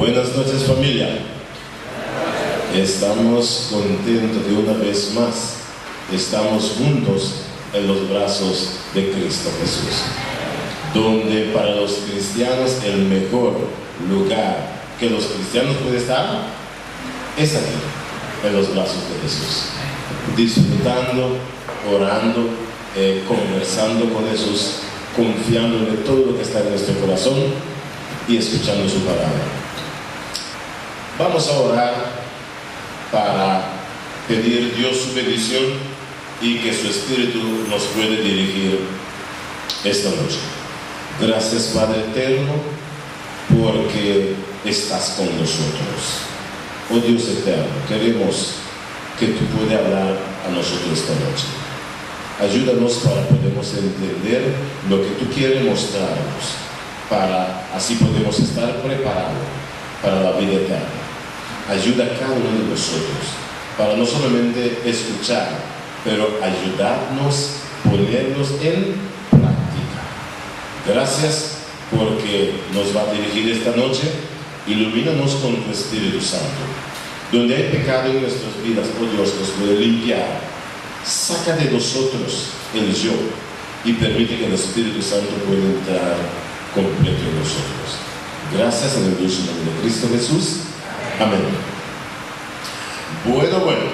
Buenas noches, familia. Estamos contentos de una vez más. Estamos juntos en los brazos de Cristo Jesús, donde para los cristianos el mejor lugar que los cristianos pueden estar es aquí, en los brazos de Jesús, disfrutando, orando, conversando con Jesús, confiando en todo lo que está en nuestro corazón y escuchando su palabra. Vamos a orar para pedir a Dios su bendición y que su Espíritu nos puede dirigir esta noche. Gracias, Padre eterno, porque estás con nosotros. Oh Dios eterno, queremos que tú puedas hablar a nosotros esta noche. Ayúdanos para podernos entender lo que tú quieres mostrarnos, para así podemos estar preparados para la vida eterna. Ayuda a cada uno de nosotros para no solamente escuchar, pero ayudarnos a ponernos en práctica. Gracias porque nos va a dirigir esta noche. Ilumínanos con tu Espíritu Santo. Donde hay pecado en nuestras vidas, oh Dios, nos puede limpiar. Saca de nosotros el yo y permite que el Espíritu Santo pueda entrar completo en nosotros. Gracias en el dulce nombre de Cristo Jesús. Amén. Bueno.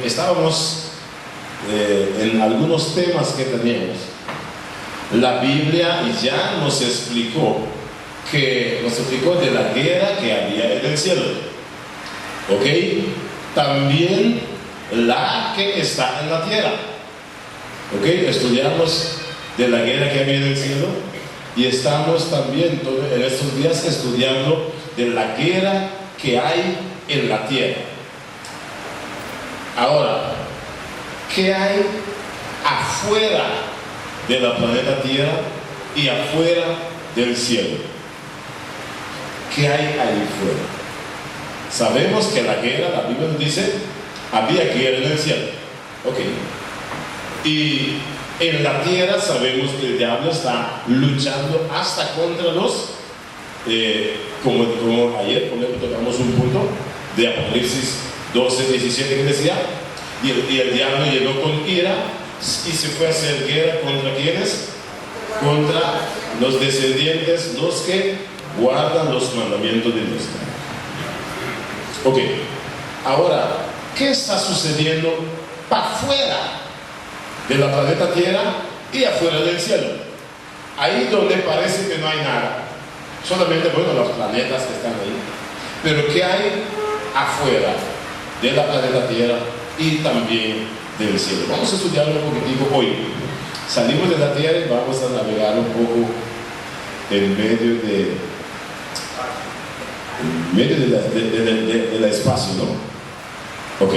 Estábamos en algunos temas que teníamos. La Biblia ya nos explicó de la guerra que había en el cielo. ¿Ok? También la que está en la tierra. ¿Ok? Estudiamos de la guerra que había en el cielo y estamos también en estos días estudiando de la guerra que hay en la tierra. Ahora, ¿qué hay afuera de la planeta Tierra y afuera del cielo? ¿Qué hay ahí fuera? Sabemos que la guerra, la Biblia nos dice, había guerra en el cielo. Ok. Y en la tierra sabemos que el diablo está luchando hasta contra los, como ayer, por ejemplo, tocamos un punto de Apocalipsis 12, 17 que decía, y el diablo llegó con ira y se fue a hacer guerra contra ¿quiénes? Contra los descendientes, los que guardan los mandamientos de Dios. Ok, ahora, ¿qué está sucediendo para afuera de la planeta Tierra y afuera del cielo? Ahí donde parece que no hay nada, solamente, los planetas que están ahí, pero ¿qué hay afuera de la planeta Tierra y también del cielo? Vamos a estudiarlo un poquitico hoy. Salimos de la Tierra y vamos a navegar un poco en medio del espacio, ¿no? Ok,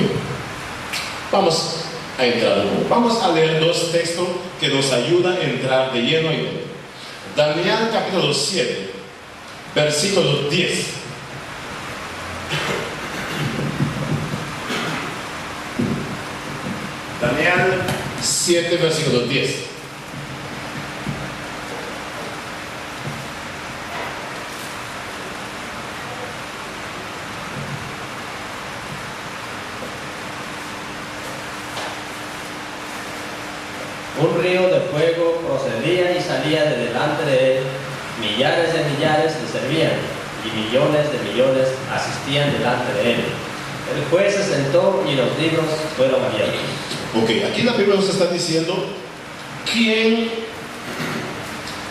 vamos a entrar un poco. Vamos a leer dos textos que nos ayudan a entrar de lleno en él. Daniel capítulo 7, versículo 10. Daniel 7, versículo 10. Un río de fuego procedía y salía de delante de él, millares de millares le servían, y millones de millones asistían delante de él. El juez se sentó y los libros fueron abiertos. Ok, aquí la Biblia nos está diciendo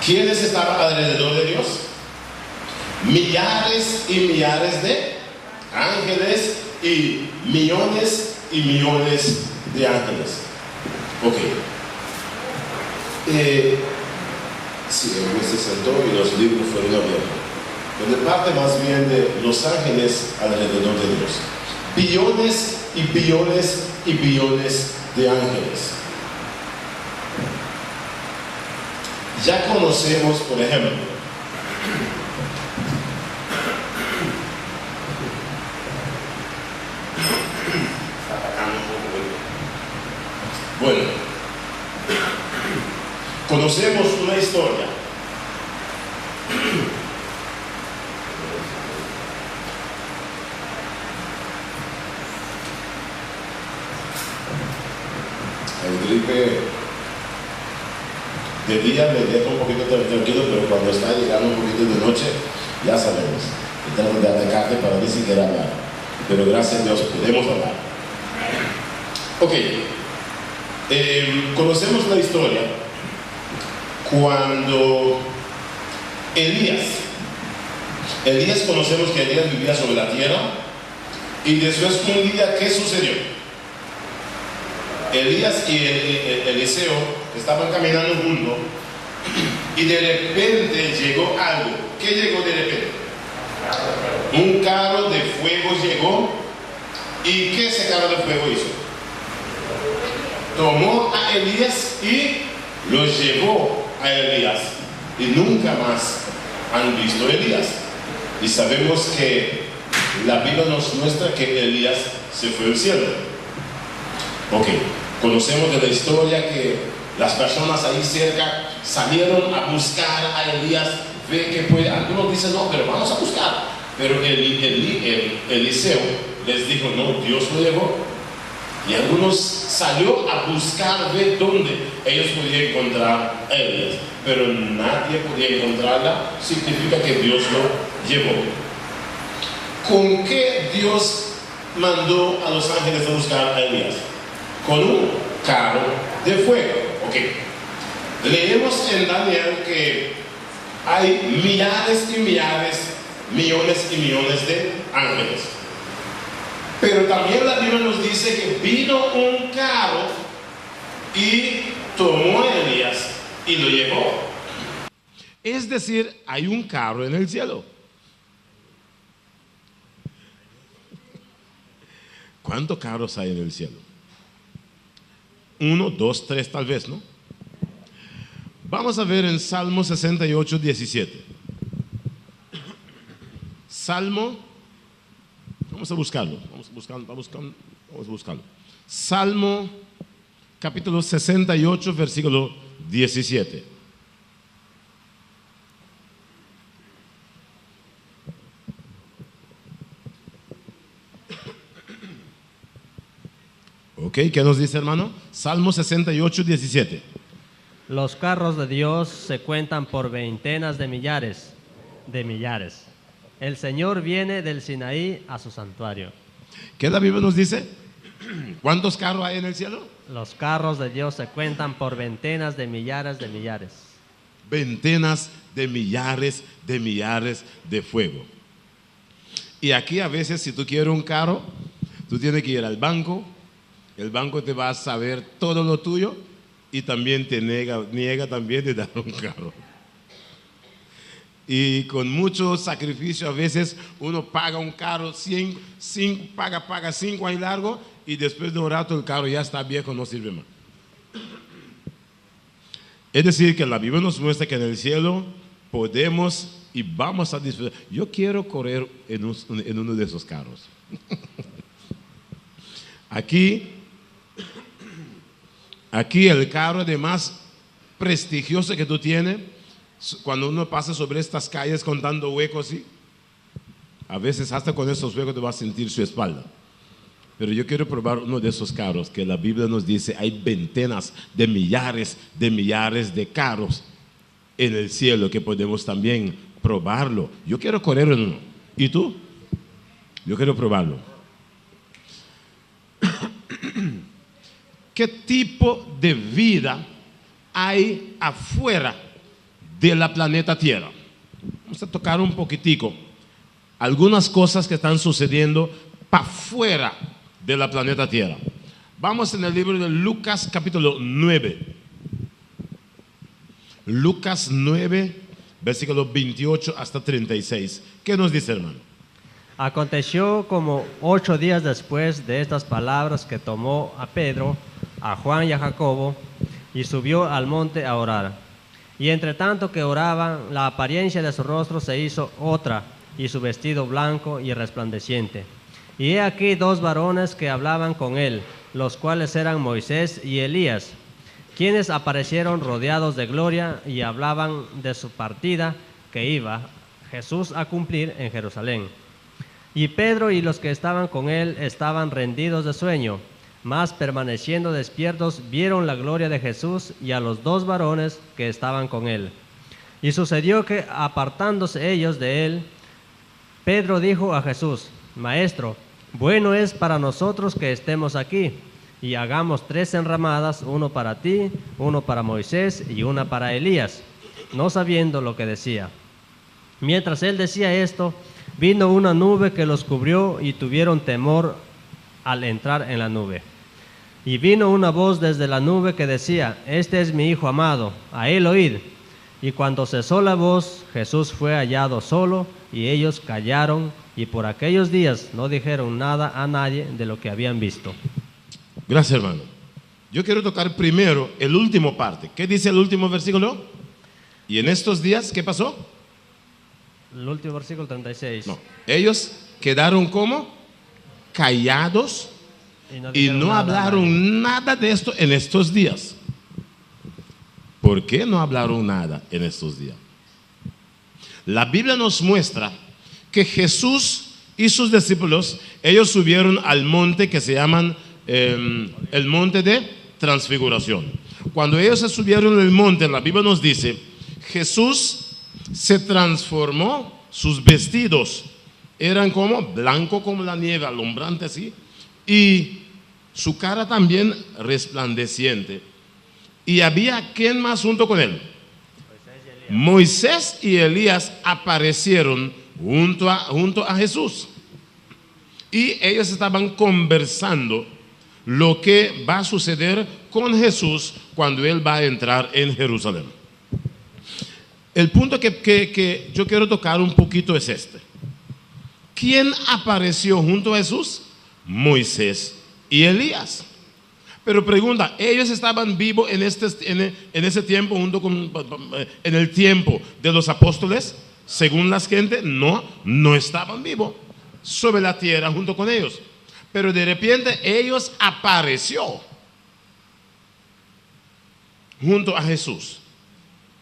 ¿quiénes estaban alrededor de Dios? Millares y millares de ángeles y millones de ángeles. Ok. Sí, el juez se sentó y los libros fueron abiertos. Pero de parte más bien de los ángeles alrededor de Dios. Billones y billones y billones de ángeles. Ya conocemos, por ejemplo, bueno, conocemos una historia que de día me deja un poquito tranquilo, pero cuando está llegando un poquito de noche, ya sabemos, tratan de atacarte para ni siquiera hablar. Pero gracias a Dios podemos hablar. Ok, conocemos la historia cuando Elías conocemos que Elías vivía sobre la tierra, y después un día, ¿qué sucedió? Elías y Eliseo estaban caminando juntos, y de repente llegó algo. ¿Qué llegó de repente? Un carro de fuego llegó. ¿Y qué ese carro de fuego hizo? Tomó a Elías y lo llevó a Elías, y nunca más han visto a Elías. Y sabemos que la Biblia nos muestra que Elías se fue al cielo. Ok, conocemos de la historia que las personas ahí cerca salieron a buscar a Elías. Ve que puede, algunos dicen no, pero vamos a buscar. Pero Eliseo les dijo no, Dios lo llevó. Y algunos salió a buscar ver dónde ellos podían encontrar a Elías, pero nadie podía encontrarla. Significa que Dios lo llevó. ¿Con qué Dios mandó a los ángeles a buscar a Elías? Con un carro de fuego. Ok, leemos en Daniel que hay millares y millares, millones y millones de ángeles. Pero también la Biblia nos dice que vino un carro y tomó a Elías y lo llevó. Es decir, hay un carro en el cielo. ¿Cuántos carros hay en el cielo? 1, 2, 3 tal vez, ¿no? Vamos a ver en Salmo 68, 17. Salmo, vamos a buscarlo. Salmo capítulo 68, versículo 17. Ok, ¿qué nos dice, hermano? Salmo 68, 17. Los carros de Dios se cuentan por veintenas de millares. El Señor viene del Sinaí a su santuario. ¿Qué la Biblia nos dice? ¿Cuántos carros hay en el cielo? Los carros de Dios se cuentan por veintenas de millares. Veintenas de millares de fuego. Y aquí a veces, si tú quieres un carro, tú tienes que ir al banco. El banco te va a saber todo lo tuyo y también te niega también de dar un carro. Y con mucho sacrificio a veces uno paga un carro, paga 5 años largo, y después de un rato el carro ya está viejo, no sirve más. Es decir, que la Biblia nos muestra que en el cielo podemos y vamos a disfrutar. Yo quiero correr en uno de esos carros. Aquí el carro de más prestigioso que tú tienes, cuando uno pasa sobre estas calles contando huecos, ¿sí? A veces hasta con esos huecos te vas a sentir su espalda. Pero yo quiero probar uno de esos carros que la Biblia nos dice hay veintenas de millares de carros en el cielo que podemos también probarlo. Yo quiero correr en uno. ¿Y tú? Yo quiero probarlo. ¿Qué tipo de vida hay afuera de la planeta Tierra? Vamos a tocar un poquitico algunas cosas que están sucediendo para afuera de la planeta Tierra. Vamos en el libro de Lucas capítulo 9. Lucas 9, versículo 28 hasta 36. ¿Qué nos dice, hermano? Aconteció como 8 días después de estas palabras que tomó a Pedro, a Juan y a Jacobo, y subió al monte a orar. Y entre tanto que oraban, la apariencia de su rostro se hizo otra, y su vestido blanco y resplandeciente. Y he aquí 2 varones que hablaban con él, los cuales eran Moisés y Elías, quienes aparecieron rodeados de gloria y hablaban de su partida que iba Jesús a cumplir en Jerusalén. Y Pedro y los que estaban con él estaban rendidos de sueño, Mas permaneciendo despiertos, vieron la gloria de Jesús y a los 2 varones que estaban con él. Y sucedió que, apartándose ellos de él, Pedro dijo a Jesús: Maestro, bueno es para nosotros que estemos aquí, y hagamos 3 enramadas, uno para ti, uno para Moisés y una para Elías, no sabiendo lo que decía. Mientras él decía esto, vino una nube que los cubrió y tuvieron temor al entrar en la nube. Y vino una voz desde la nube que decía: Este es mi Hijo amado, a él oíd. Y cuando cesó la voz, Jesús fue hallado solo, y ellos callaron, y por aquellos días no dijeron nada a nadie de lo que habían visto. Gracias, hermano. Yo quiero tocar primero el último parte. ¿Qué dice el último versículo? Y en estos días, ¿qué pasó? El último versículo 36. No, ellos quedaron como callados y no hablaron nada de esto en estos días. ¿Por qué no hablaron nada en estos días? La Biblia nos muestra que Jesús y sus discípulos, ellos subieron al monte que se llaman el monte de transfiguración. Cuando ellos se subieron al monte, la Biblia nos dice, Jesús se transformó, sus vestidos eran como blanco como la nieve, alumbrante así, y su cara también resplandeciente. Y había ¿quién más junto con él? Moisés y Elías aparecieron junto a Jesús. Y ellos estaban conversando lo que va a suceder con Jesús cuando él va a entrar en Jerusalén. El punto que yo quiero tocar un poquito es este. ¿Quién apareció junto a Jesús? Moisés y Elías. Pero pregunta, ¿ellos estaban vivos en ese tiempo en el tiempo de los apóstoles? Según la gente, no estaban vivos sobre la tierra junto con ellos. Pero de repente ellos apareció junto a Jesús.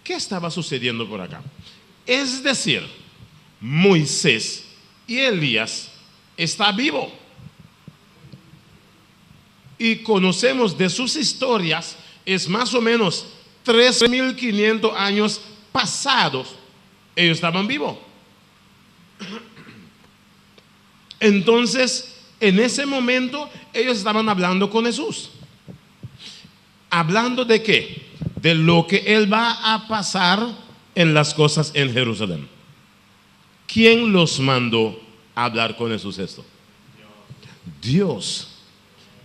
¿Qué estaba sucediendo por acá? Es decir, Moisés y Elías está vivo. Y conocemos de sus historias, es más o menos 3.500 años pasados, ellos estaban vivos. Entonces, en ese momento, ellos estaban hablando con Jesús. ¿Hablando de qué? De lo que él va a pasar en las cosas en Jerusalén. ¿Quién los mandó a hablar con Jesús esto? Dios.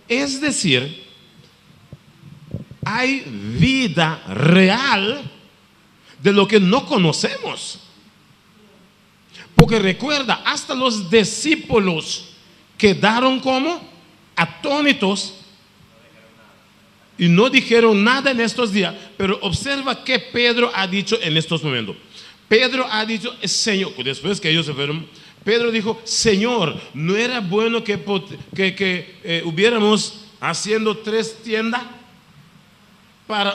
Es decir, hay vida real de lo que no conocemos. Porque recuerda, hasta los discípulos quedaron como atónitos y no dijeron nada en estos días. Pero observa qué Pedro ha dicho en estos momentos. Pedro ha dicho, Señor, después que ellos se fueron, Pedro dijo, Señor, ¿no era bueno que hubiéramos haciendo 3 tiendas?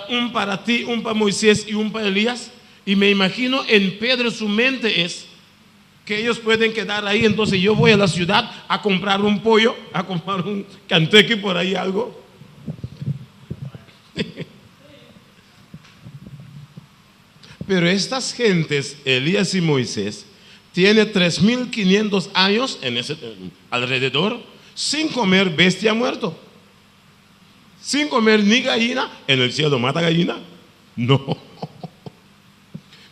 Un para ti, un para Moisés y un para Elías. Y me imagino en Pedro su mente es que ellos pueden quedar ahí. Entonces yo voy a la ciudad a comprar un pollo, a comprar un Kentucky por ahí algo. Pero estas gentes, Elías y Moisés, tiene 3.500 años alrededor, sin comer bestia muerto, sin comer ni gallina. En el cielo mata gallina, no.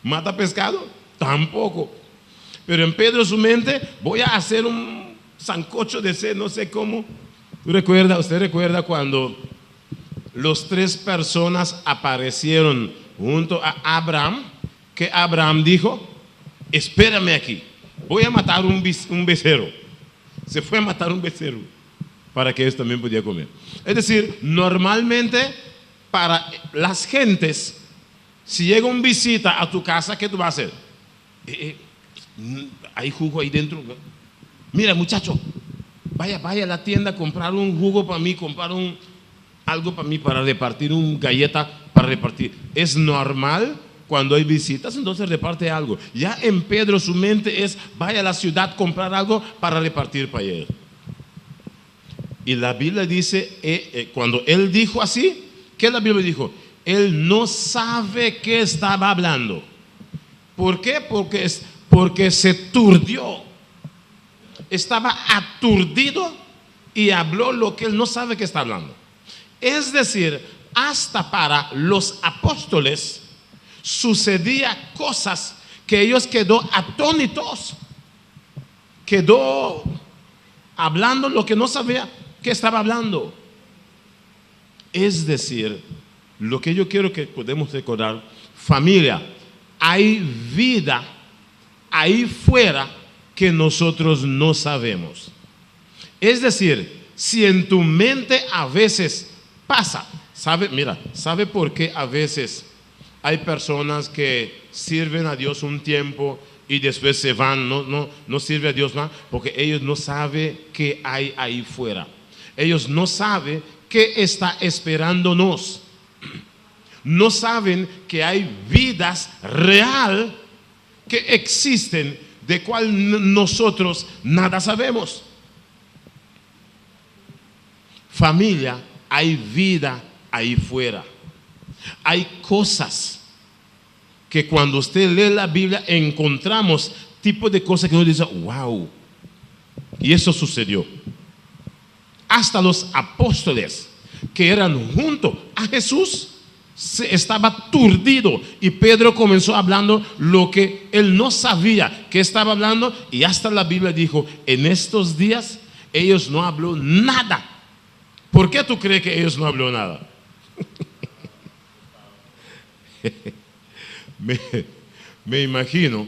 Mata pescado, tampoco. Pero en Pedro su mente, voy a hacer un sancocho de sed, no sé cómo. ¿Usted recuerda cuando los 3 personas aparecieron junto a Abraham? Que Abraham dijo, espérame aquí, voy a matar un becerro. Se fue a matar un becerro para que ellos también pudieran comer. Es decir, normalmente para las gentes, si llega un visita a tu casa, ¿qué tú vas a hacer? Hay jugo ahí dentro. Mira, muchacho, vaya a la tienda a comprar un jugo para mí, comprar algo para mí, para repartir, una galleta para repartir. Es normal. Cuando hay visitas, entonces reparte algo. Ya en Pedro su mente es, vaya a la ciudad a comprar algo para repartir para él. Y la Biblia dice, cuando él dijo así, ¿qué la Biblia dijo? Él no sabe qué estaba hablando. ¿Por qué? Porque se turdió. Estaba aturdido y habló lo que él no sabe que está hablando. Es decir, hasta para los apóstoles sucedía cosas que ellos quedó atónitos. Quedó hablando lo que no sabía que estaba hablando. Es decir, lo que yo quiero que podamos recordar, familia, hay vida ahí fuera que nosotros no sabemos. Es decir, si en tu mente a veces pasa, ¿sabe por qué a veces hay personas que sirven a Dios un tiempo y después se van, no sirve a Dios más? Porque ellos no saben qué hay ahí fuera. Ellos no saben qué está esperándonos. No saben que hay vidas real que existen, de cual nosotros nada sabemos. Familia, hay vida ahí fuera. Hay cosas que cuando usted lee la Biblia encontramos tipo de cosas que uno dice, wow. Y eso sucedió. Hasta los apóstoles que eran junto a Jesús estaba aturdido, y Pedro comenzó hablando lo que él no sabía que estaba hablando, y hasta la Biblia dijo, en estos días ellos no habló nada. ¿Por qué tú crees que ellos no habló nada? me imagino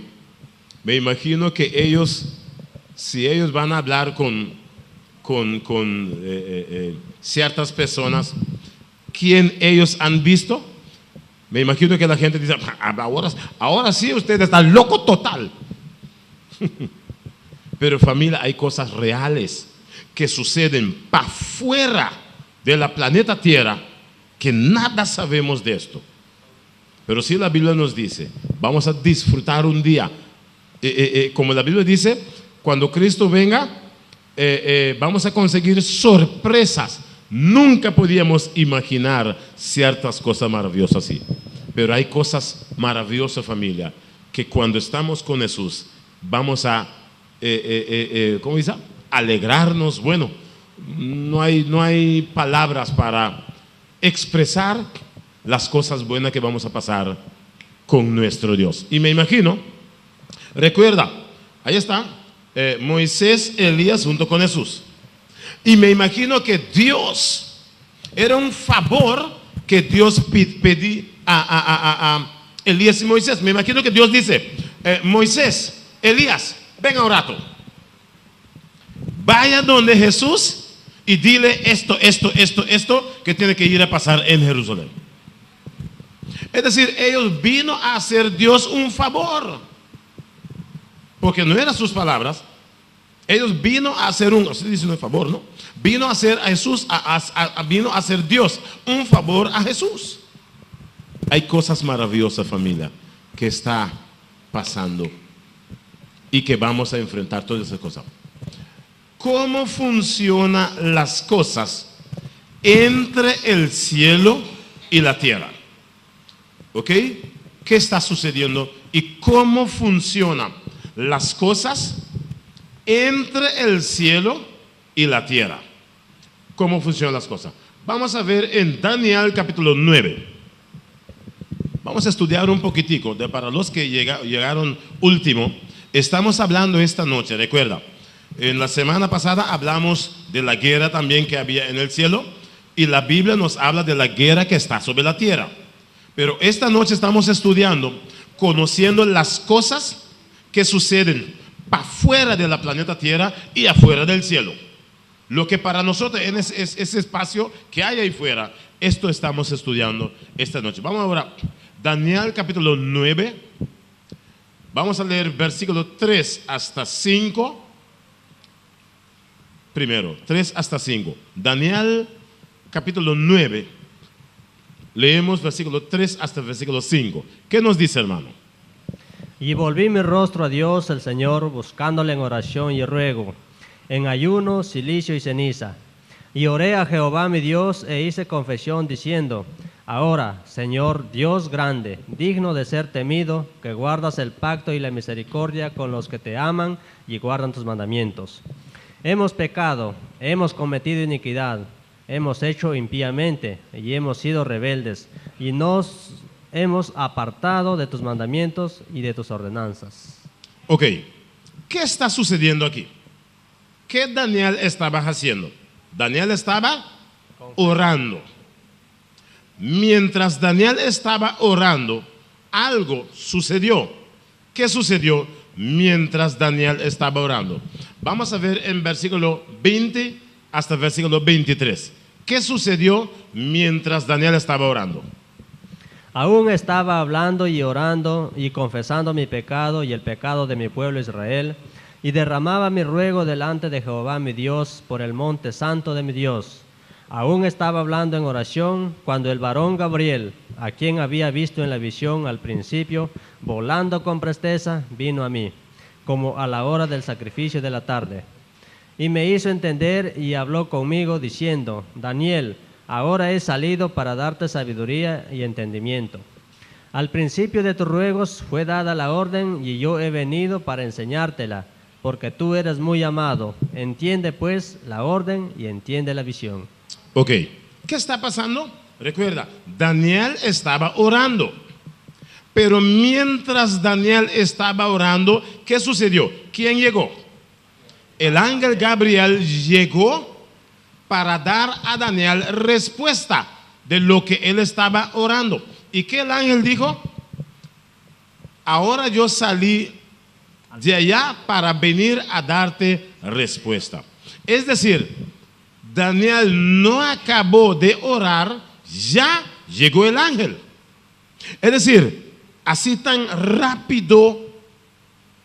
que ellos, si ellos van a hablar con ciertas personas, ¿quién ellos han visto? Me imagino que la gente dice, ahora sí usted está loco total. Pero familia, hay cosas reales que suceden para fuera de la planeta Tierra que nada sabemos de esto. Pero si la Biblia nos dice, vamos a disfrutar un día, como la Biblia dice, cuando Cristo venga, vamos a conseguir sorpresas. Nunca podíamos imaginar ciertas cosas maravillosas así. Pero hay cosas maravillosas, familia, que cuando estamos con Jesús vamos a ¿cómo dice? Alegrarnos. Bueno, no hay palabras para expresar las cosas buenas que vamos a pasar con nuestro Dios. Y me imagino, recuerda, ahí está Moisés, Elías junto con Jesús. Y me imagino que Dios, era un favor que Dios pedía a Elías y Moisés. Me imagino que Dios dice, Moisés, Elías, venga un rato, vaya donde Jesús y dile esto que tiene que ir a pasar en Jerusalén. Es decir, ellos vino a hacer Dios un favor, porque no eran sus palabras. Ellos vino a hacer así dice un favor, ¿no? Vino a hacer a Jesús, vino a hacer Dios un favor a Jesús. Hay cosas maravillosas, familia, que está pasando y que vamos a enfrentar todas esas cosas. ¿Cómo funcionan las cosas entre el cielo y la tierra? ¿Ok? ¿Qué está sucediendo? ¿Y cómo funcionan las cosas entre el cielo y la tierra? ¿Cómo funcionan las cosas? Vamos a ver en Daniel capítulo 9. Vamos a estudiar un poquitico. Para los que llegaron último, estamos hablando esta noche, recuerda, en la semana pasada hablamos de la guerra también que había en el cielo, y la Biblia nos habla de la guerra que está sobre la tierra. Pero esta noche estamos estudiando, conociendo las cosas que suceden para fuera de la planeta Tierra y afuera del cielo. Lo que para nosotros es ese espacio que hay ahí fuera. Esto estamos estudiando esta noche. Vamos ahora, Daniel capítulo 9. Vamos a leer versículo 3 hasta 5. Primero, 3 hasta 5. Daniel capítulo 9. Leemos versículo 3 hasta versículo 5. ¿Qué nos dice, hermano? Y volví mi rostro a Dios el Señor, buscándole en oración y ruego, en ayuno, cilicio y ceniza. Y oré a Jehová mi Dios e hice confesión diciendo: ahora, Señor Dios grande, digno de ser temido, que guardas el pacto y la misericordia con los que te aman y guardan tus mandamientos. Hemos pecado, hemos cometido iniquidad, hemos hecho impíamente y hemos sido rebeldes, y nos hemos apartado de tus mandamientos y de tus ordenanzas. Ok, ¿qué está sucediendo aquí? ¿Qué Daniel estaba haciendo? Daniel estaba orando. Mientras Daniel estaba orando, algo sucedió. ¿Qué sucedió mientras Daniel estaba orando? Vamos a ver en versículo 20 hasta versículo 23. ¿Qué sucedió mientras Daniel estaba orando? Aún estaba hablando y orando y confesando mi pecado y el pecado de mi pueblo Israel, y derramaba mi ruego delante de Jehová mi Dios por el monte santo de mi Dios. Aún estaba hablando en oración cuando el varón Gabriel, a quien había visto en la visión al principio, volando con presteza, vino a mí, como a la hora del sacrificio de la tarde. Y me hizo entender y habló conmigo diciendo: Daniel, ahora he salido para darte sabiduría y entendimiento. Al principio de tus ruegos fue dada la orden y yo he venido para enseñártela, porque tú eres muy amado. Entiende pues la orden y entiende la visión. Ok, ¿qué está pasando? Recuerda, Daniel estaba orando. Pero mientras Daniel estaba orando, ¿qué sucedió? ¿Quién llegó? El ángel Gabriel llegó para dar a Daniel respuesta de lo que él estaba orando. ¿Y qué el ángel dijo? Ahora yo salí de allá para venir a darte respuesta. Es decir, Daniel no acabó de orar, ya llegó el ángel. Es decir, así tan rápido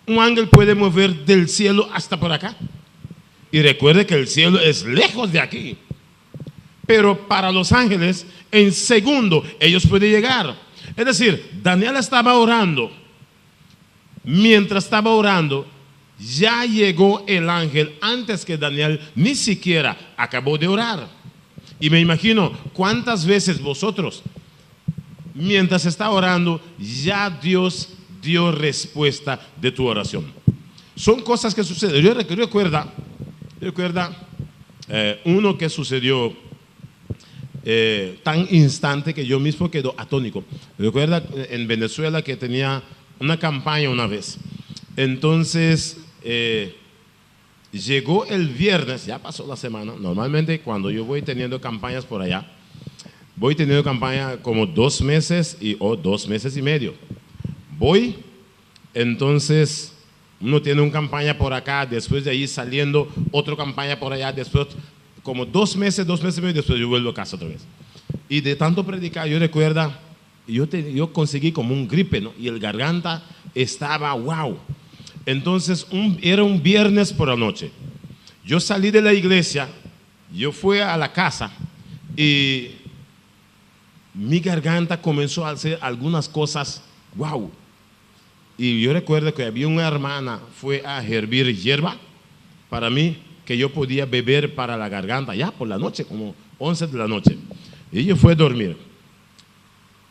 un ángel puede mover del cielo hasta por acá. Y recuerde que el cielo es lejos de aquí. Pero para los ángeles, en segundo, ellos pueden llegar. Es decir, Daniel estaba orando. Mientras estaba orando, ya llegó el ángel antes que Daniel ni siquiera acabó de orar. Y me imagino cuántas veces vosotros, mientras está orando, ya Dios dio respuesta de tu oración. Son cosas que suceden. Yo recuerda uno que sucedió tan instante que yo mismo quedo atónico. Recuerda en Venezuela que tenía una campaña una vez. Entonces llegó el viernes, ya pasó la semana. Normalmente cuando yo voy teniendo campañas por allá, voy teniendo campaña como 2 meses o 2 meses y medio. Voy, entonces uno tiene una campaña por acá, después de ahí saliendo otra campaña por allá, después como 2 meses y medio, después yo vuelvo a casa otra vez. Y de tanto predicar, yo recuerdo, yo conseguí como un gripe, ¿no? Y el garganta estaba wow. Entonces era un viernes por la noche. Yo salí de la iglesia, yo fui a la casa y mi garganta comenzó a hacer algunas cosas wow. Y yo recuerdo que había una hermana, fue a hervir hierba para mí, que yo podía beber para la garganta, ya por la noche, como 11 de la noche. Y yo fui a dormir.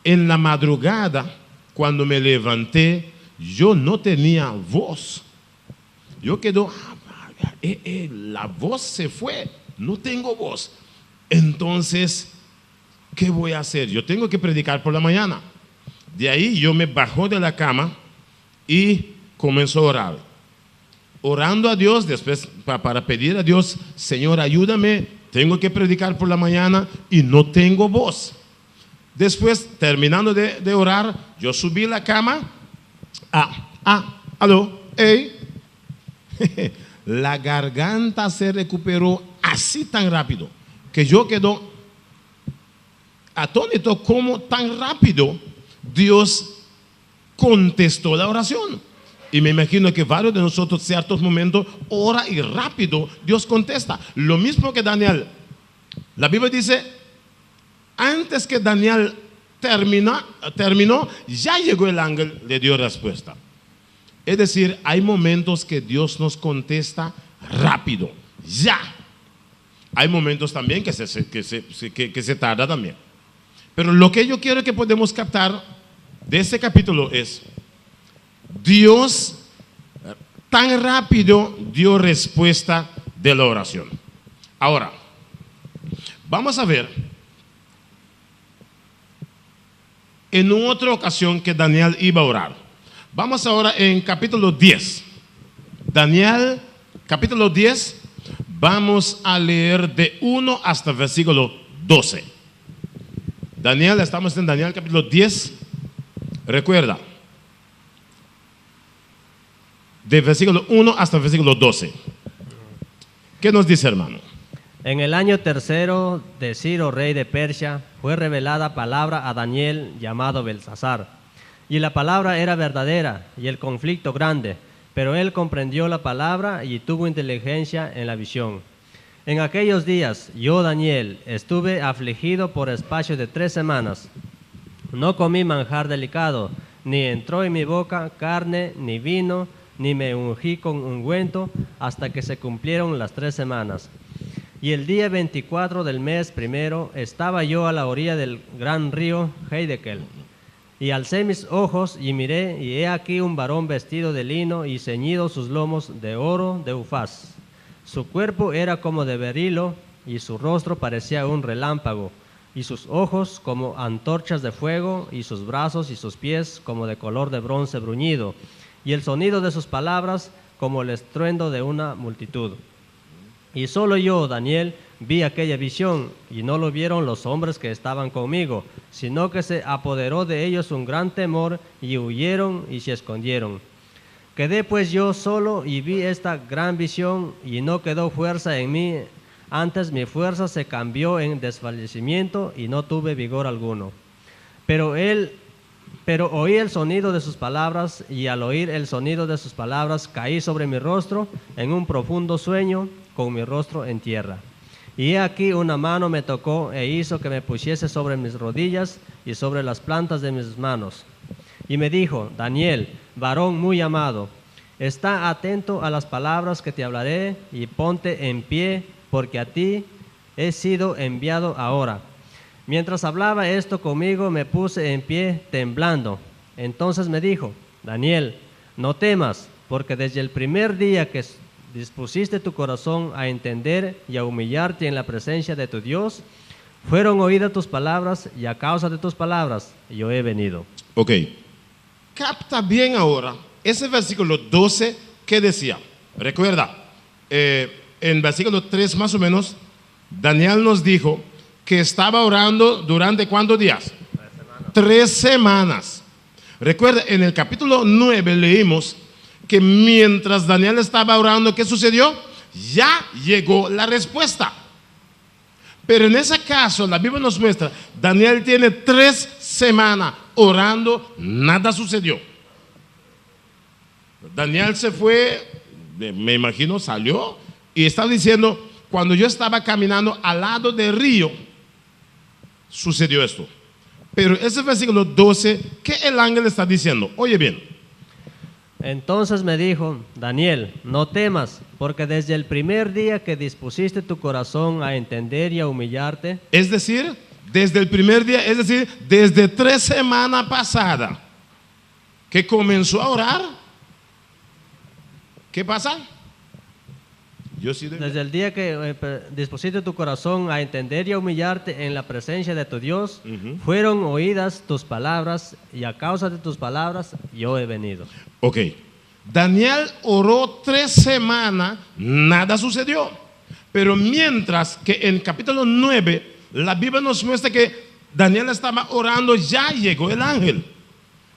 En la madrugada, cuando me levanté, yo no tenía voz. Yo quedo, la voz se fue, no tengo voz. Entonces, ¿qué voy a hacer? Yo tengo que predicar por la mañana. De ahí yo me bajo de la cama y comenzó a orar. Orando a Dios, después para pedir a Dios: Señor, ayúdame, tengo que predicar por la mañana y no tengo voz. Después, terminando de orar, yo subí la cama. Aló, hey. La garganta se recuperó así tan rápido que yo quedo atónito como tan rápido Dios contestó la oración. Y me imagino que varios de nosotros, ciertos momentos, ora y rápido Dios contesta. Lo mismo que Daniel. La Biblia dice, antes que Daniel terminó, ya llegó el ángel, le dio respuesta. Es decir, hay momentos que Dios nos contesta rápido, ya. Hay momentos también que se tarda también. Pero lo que yo quiero que podamos captar de este capítulo es, Dios tan rápido dio respuesta de la oración. Ahora, vamos a ver en otra ocasión que Daniel iba a orar. Vamos ahora en capítulo 10. Daniel, capítulo 10, vamos a leer de 1 hasta versículo 12. Daniel, estamos en Daniel capítulo 10. Recuerda, de versículo 1 hasta versículo 12. ¿Qué nos dice, hermano? En el año tercero de Ciro, rey de Persia, fue revelada palabra a Daniel llamado Belsasar. Y la palabra era verdadera y el conflicto grande, pero él comprendió la palabra y tuvo inteligencia en la visión. En aquellos días, yo, Daniel, estuve afligido por espacio de 3 semanas. No comí manjar delicado, ni entró en mi boca carne, ni vino, ni me ungí con ungüento, hasta que se cumplieron las 3 semanas. Y el día 24 del mes primero estaba yo a la orilla del gran río Heidekel. Y alcé mis ojos y miré, y he aquí un varón vestido de lino y ceñido sus lomos de oro de Ufaz. Su cuerpo era como de berilo, y su rostro parecía un relámpago, y sus ojos como antorchas de fuego, y sus brazos y sus pies como de color de bronce bruñido, y el sonido de sus palabras como el estruendo de una multitud. Y solo yo, Daniel, vi aquella visión, y no lo vieron los hombres que estaban conmigo, sino que se apoderó de ellos un gran temor, y huyeron y se escondieron. Quedé pues yo solo y vi esta gran visión, y no quedó fuerza en mí, antes mi fuerza se cambió en desfallecimiento, y no tuve vigor alguno. Pero oí el sonido de sus palabras, y al oír el sonido de sus palabras caí sobre mi rostro en un profundo sueño, con mi rostro en tierra. Y he aquí una mano me tocó e hizo que me pusiese sobre mis rodillas y sobre las plantas de mis manos. Y me dijo: Daniel, varón muy amado, está atento a las palabras que te hablaré y ponte en pie, porque a ti he sido enviado ahora. Mientras hablaba esto conmigo, me puse en pie temblando. Entonces me dijo: Daniel, no temas, porque desde el primer día que dispusiste tu corazón a entender y a humillarte en la presencia de tu Dios, fueron oídas tus palabras, y a causa de tus palabras yo he venido. Ok, capta bien ahora ese versículo 12 que decía. Recuerda, en versículo 3 más o menos, Daniel nos dijo que estaba orando durante ¿cuántos días? 3 semanas. Recuerda, en el capítulo 9 leímos que mientras Daniel estaba orando, ¿qué sucedió? Ya llegó la respuesta. Pero en ese caso, la Biblia nos muestra, Daniel tiene 3 semanas orando, nada sucedió. Daniel se fue, me imagino, salió y estaba diciendo: cuando yo estaba caminando al lado del río, sucedió esto. Pero ese versículo 12, ¿qué el ángel está diciendo? Oye bien. Entonces me dijo: Daniel, no temas, porque desde el primer día que dispusiste tu corazón a entender y a humillarte. Es decir, desde el primer día, es decir, desde 3 semanas pasadas, que comenzó a orar. ¿Qué pasa? Desde el día que dispusiste tu corazón a entender y a humillarte en la presencia de tu Dios, fueron oídas tus palabras, y a causa de tus palabras yo he venido. Ok, Daniel oró 3 semanas, nada sucedió. Pero mientras que en capítulo 9, la Biblia nos muestra que Daniel estaba orando, ya llegó el ángel.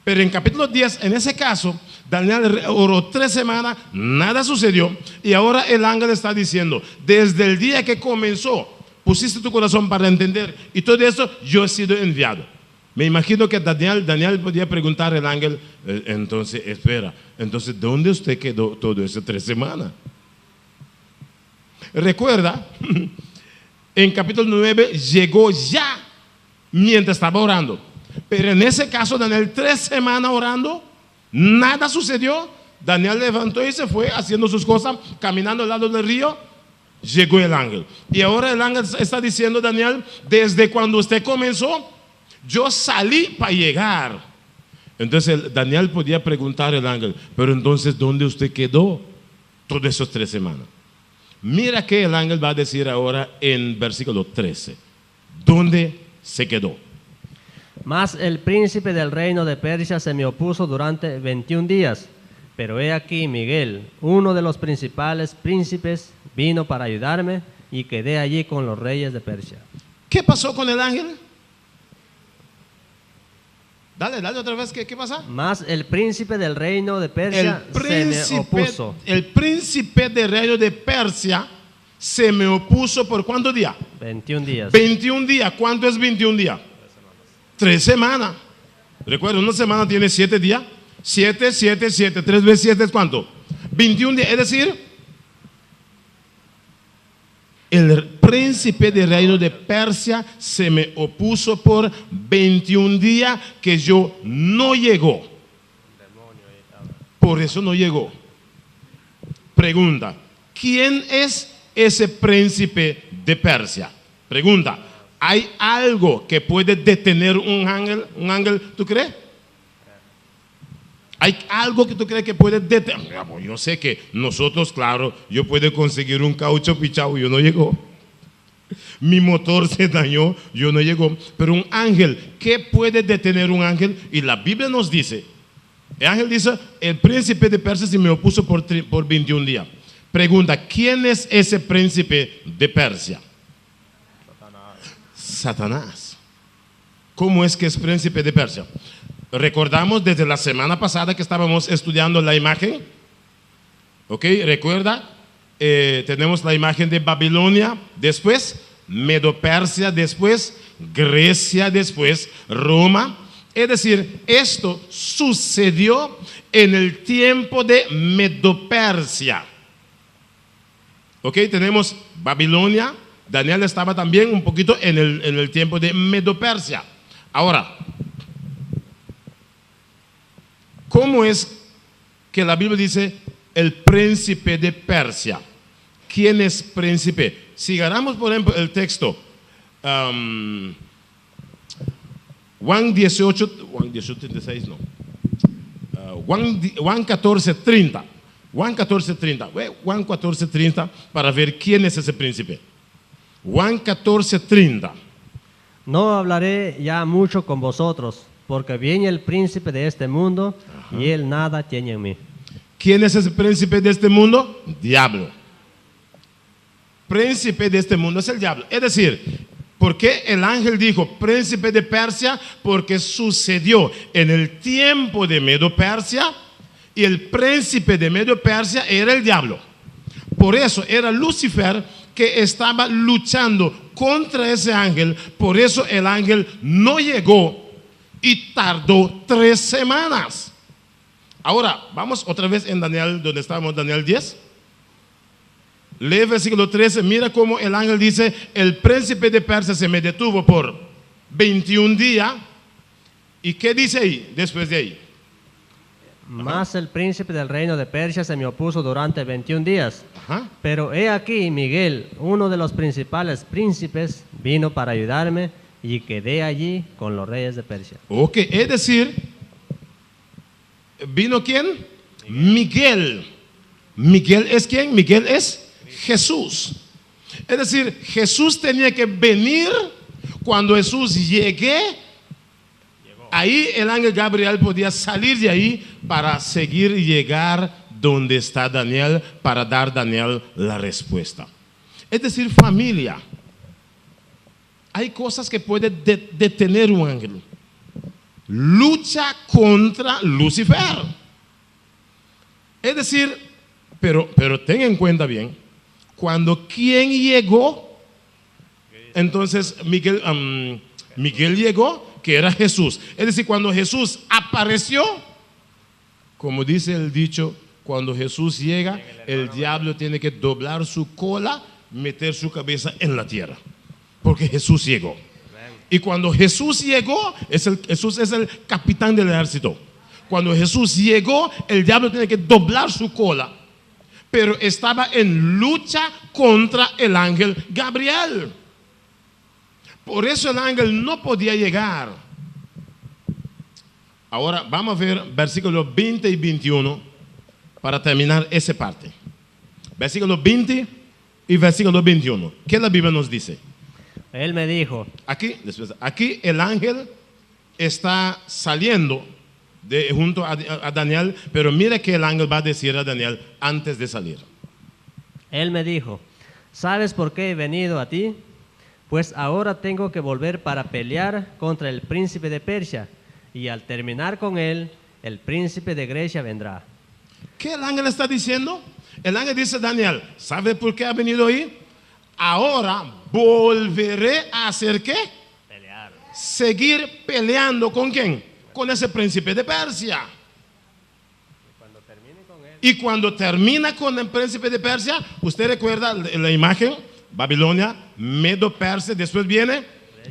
Pero en capítulo 10, en ese caso, Daniel oró 3 semanas, nada sucedió. Y ahora el ángel está diciendo: desde el día que comenzó, pusiste tu corazón para entender, y todo eso, yo he sido enviado. Me imagino que Daniel podía preguntar al ángel: entonces, espera, entonces, ¿dónde usted quedó todo eso 3 semanas? Recuerda, en capítulo 9 llegó ya mientras estaba orando. Pero en ese caso, Daniel 3 semanas orando, nada sucedió. Daniel levantó y se fue haciendo sus cosas, caminando al lado del río. llegó el ángel. Y ahora el ángel está diciendo, Daniel, desde cuando usted comenzó, yo salí para llegar. Entonces Daniel podía preguntar al ángel, pero entonces, ¿dónde usted quedó todas esas 3 semanas? Mira que el ángel va a decir ahora en versículo 13, ¿dónde se quedó? Mas el príncipe del reino de Persia se me opuso durante 21 días. Pero he aquí Miguel, uno de los principales príncipes, vino para ayudarme y quedé allí con los reyes de Persia. ¿Qué pasó con el ángel? Dale otra vez, ¿qué pasa? Mas el príncipe del reino de Persia se me opuso. El príncipe del reino de Persia se me opuso ¿por cuántos días? 21 días. 21 días. ¿Cuánto es 21 días? 3 semanas. Recuerda, una semana tiene 7 días. 7, 7, 7. 3 veces 7 es ¿cuánto? 21 días. Es decir, el príncipe del reino de Persia se me opuso por 21 días que yo no llegó. Por eso no llegó. Pregunta, ¿quién es ese príncipe de Persia? Pregunta, ¿hay algo que puede detener un ángel? ¿Un ángel, tú crees? ¿Hay algo que tú crees que puede detener? Yo sé que nosotros, claro, yo puedo conseguir un caucho pichado, yo no llegó. Mi motor se dañó, yo no llegó. Pero un ángel, ¿qué puede detener un ángel? Y la Biblia nos dice, el ángel dice, el príncipe de Persia se me opuso por 21 días. Pregunta, ¿quién es ese príncipe de Persia? Satanás. ¿Cómo es que es príncipe de Persia? Recordamos desde la semana pasada que estábamos estudiando la imagen. ¿Ok? ¿Recuerda? Tenemos la imagen de Babilonia, después Medo-Persia, después Grecia, después Roma. Es decir, esto sucedió en el tiempo de Medo-Persia. ¿Ok? Tenemos Babilonia. Daniel estaba también un poquito en el tiempo de Medo-Persia. Ahora, ¿cómo es que la Biblia dice el príncipe de Persia? ¿Quién es príncipe? Si agarramos, por ejemplo, el texto Juan 18:36 no. Juan 14:30. Juan 14:30. Juan 14:30 para ver quién es ese príncipe. Juan 14:30. No hablaré ya mucho con vosotros, porque viene el príncipe de este mundo. Ajá. Y él nada tiene en mí. ¿Quién es ese príncipe de este mundo? Diablo. Príncipe de este mundo es el diablo. Es decir, ¿por qué el ángel dijo príncipe de Persia? Porque sucedió en el tiempo de Medo-Persia y el príncipe de Medo-Persia era el diablo. Por eso era Lucifer que estaba luchando contra ese ángel. Por eso el ángel no llegó y tardó 3 semanas. Ahora, vamos otra vez en Daniel, donde estábamos, Daniel 10. Lee el versículo 13, mira cómo el ángel dice, el príncipe de Persia se me detuvo por 21 días. ¿Y qué dice ahí, después de ahí? Mas el príncipe del reino de Persia se me opuso durante 21 días. Ajá. Pero he aquí Miguel, uno de los principales príncipes, vino para ayudarme y quedé allí con los reyes de Persia. Ok, es decir, ¿vino quién? Miguel. ¿Miguel es quién? Miguel es Jesús. Es decir, Jesús tenía que venir. Cuando Jesús llegue, ahí el ángel Gabriel podía salir de ahí para seguir y llegar donde está Daniel, para dar a Daniel la respuesta. Es decir, familia, hay cosas que pueden detener un ángel. Lucha contra Lucifer. Es decir, pero ten en cuenta bien, cuando ¿quién llegó? Entonces Miguel llegó, que era Jesús. Es decir, cuando Jesús apareció, como dice el dicho, cuando Jesús llega, el diablo tiene que doblar su cola, meter su cabeza en la tierra, porque Jesús llegó. Y cuando Jesús llegó, Jesús es el capitán del ejército. Cuando Jesús llegó, el diablo tiene que doblar su cola pero estaba en lucha contra el ángel Gabriel. Por eso el ángel no podía llegar. Ahora vamos a ver versículos 20 y 21 para terminar esa parte. Versículos 20 y versículo 21. ¿Qué la Biblia nos dice? Él me dijo, Aquí el ángel está saliendo junto a Daniel, pero mira que el ángel va a decir a Daniel antes de salir. él me dijo, ¿sabes por qué he venido a ti? Pues ahora tengo que volver para pelear contra el príncipe de Persia, y al terminar con él, el príncipe de Grecia vendrá. ¿Qué el ángel está diciendo? El ángel dice a Daniel, ¿sabe por qué ha venido ahí? Ahora volveré a hacer ¿qué? Pelear. Seguir peleando ¿con quién? Con ese príncipe de Persia. Y cuando termina con el príncipe de Persia, usted recuerda la imagen, Babilonia, Medo Persia, después viene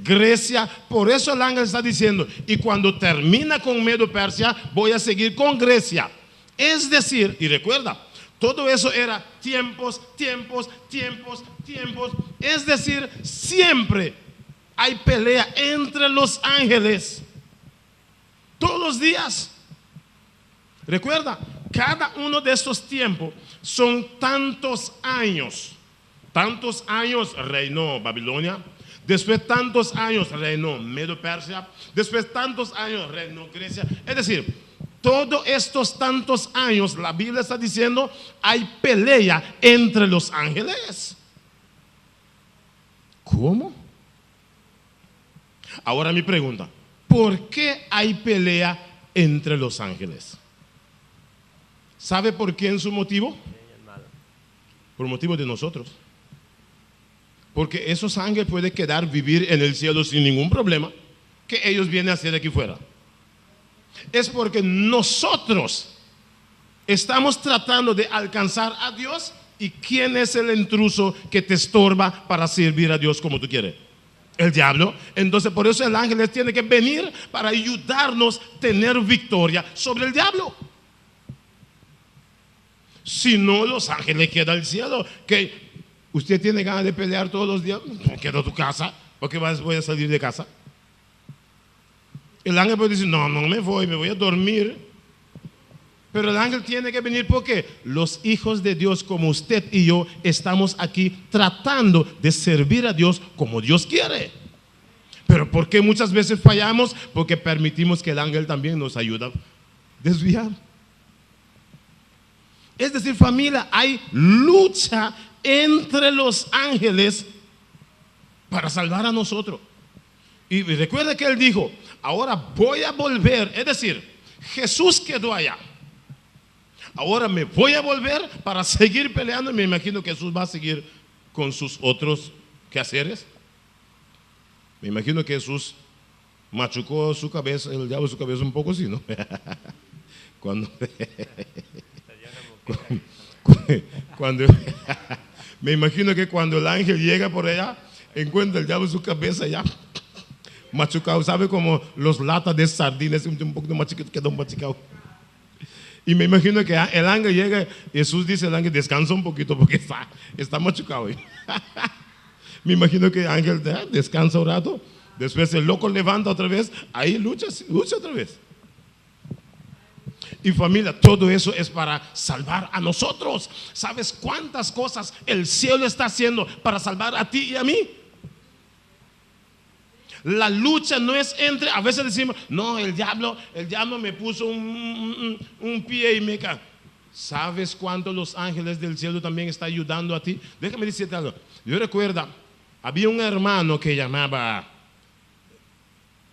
Grecia. Por eso el ángel está diciendo, y cuando termina con Medo Persia, voy a seguir con Grecia. Es decir, y recuerda, todo eso era tiempos. Es decir, siempre hay pelea entre los ángeles. Todos los días. Recuerda, cada uno de estos tiempos son tantos años. Tantos años reinó Babilonia. Después tantos años reinó Medo Persia. Después tantos años reinó Grecia. Es decir, todos estos tantos años, la Biblia está diciendo, hay pelea entre los ángeles. ¿Cómo? Ahora mi pregunta, ¿por qué hay pelea entre los ángeles? ¿Sabe por qué en su motivo? Por motivo de nosotros. Porque esos ángeles pueden quedar, vivir en el cielo sin ningún problema, que ellos vienen a hacer aquí fuera. Es porque nosotros estamos tratando de alcanzar a Dios. ¿Y quién es el intruso que te estorba para servir a Dios como tú quieres? El diablo. Entonces por eso el ángel tiene que venir para ayudarnos a tener victoria sobre el diablo. Si no, los ángeles quedan al cielo. Que usted tiene ganas de pelear todos los días, queda a tu casa, porque voy a salir de casa. El ángel puede decir, no me voy a dormir. Pero el ángel tiene que venir porque los hijos de Dios como usted y yo estamos aquí tratando de servir a Dios como Dios quiere. Pero ¿por qué muchas veces fallamos? Porque permitimos que el ángel también nos ayude a desviar. Es decir, familia, hay lucha entre los ángeles para salvar a nosotros. Y recuerda que él dijo, ahora voy a volver. Es decir, Jesús quedó allá. Ahora me voy a volver para seguir peleando. Y me imagino que Jesús va a seguir con sus otros quehaceres. Me imagino que Jesús machucó su cabeza, el diablo su cabeza un poco así, ¿no? Me imagino que cuando el ángel llega por allá, encuentra el diablo su cabeza ya machucado. ¿Sabe? Como los latas de sardinas, un poquito más chiquito, quedó machucado. Y me imagino que el ángel llega, Jesús dice al ángel, descansa un poquito porque está machucado. Me imagino que el ángel descansa un rato, después el loco levanta otra vez, ahí lucha otra vez. Y familia, todo eso es para salvar a nosotros. ¿Sabes cuántas cosas el cielo está haciendo para salvar a ti y a mí? La lucha no es entre, a veces decimos, no, el diablo me puso un pie y me cae. ¿Sabes cuánto los ángeles del cielo también están ayudando a ti? Déjame decirte algo. Yo recuerdo, había un hermano que llamaba,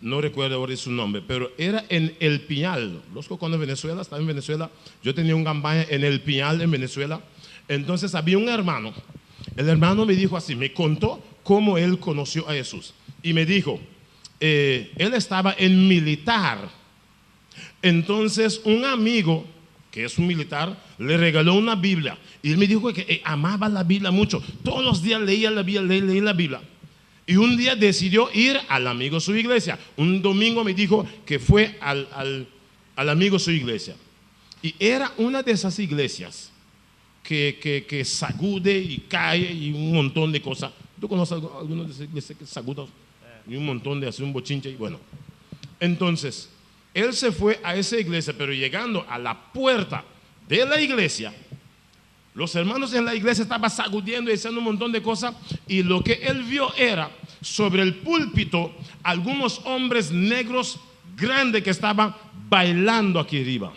no recuerdo ahora su nombre, pero era en El Piñal. Los que conocen Venezuela, estaba en Venezuela. Yo tenía un campaña en El Piñal, en Venezuela. Entonces había un hermano. El hermano me dijo así, me contó cómo él conoció a Jesús. Y me dijo, él estaba en militar. Entonces un amigo, que es un militar, le regaló una Biblia. Y él me dijo que amaba la Biblia mucho. Todos los días leía la Biblia. Y un día decidió ir al amigo de su iglesia. Un domingo me dijo que fue al amigo de su iglesia. Y era una de esas iglesias que sacude y cae y un montón de cosas. ¿Tú conoces algunos de esas iglesias que sacudan? Y un montón de hacer un bochinche y bueno. Entonces, él se fue a esa iglesia, pero llegando a la puerta de la iglesia, los hermanos en la iglesia estaban sacudiendo y haciendo un montón de cosas, y lo que él vio era sobre el púlpito algunos hombres negros grandes que estaban bailando aquí arriba,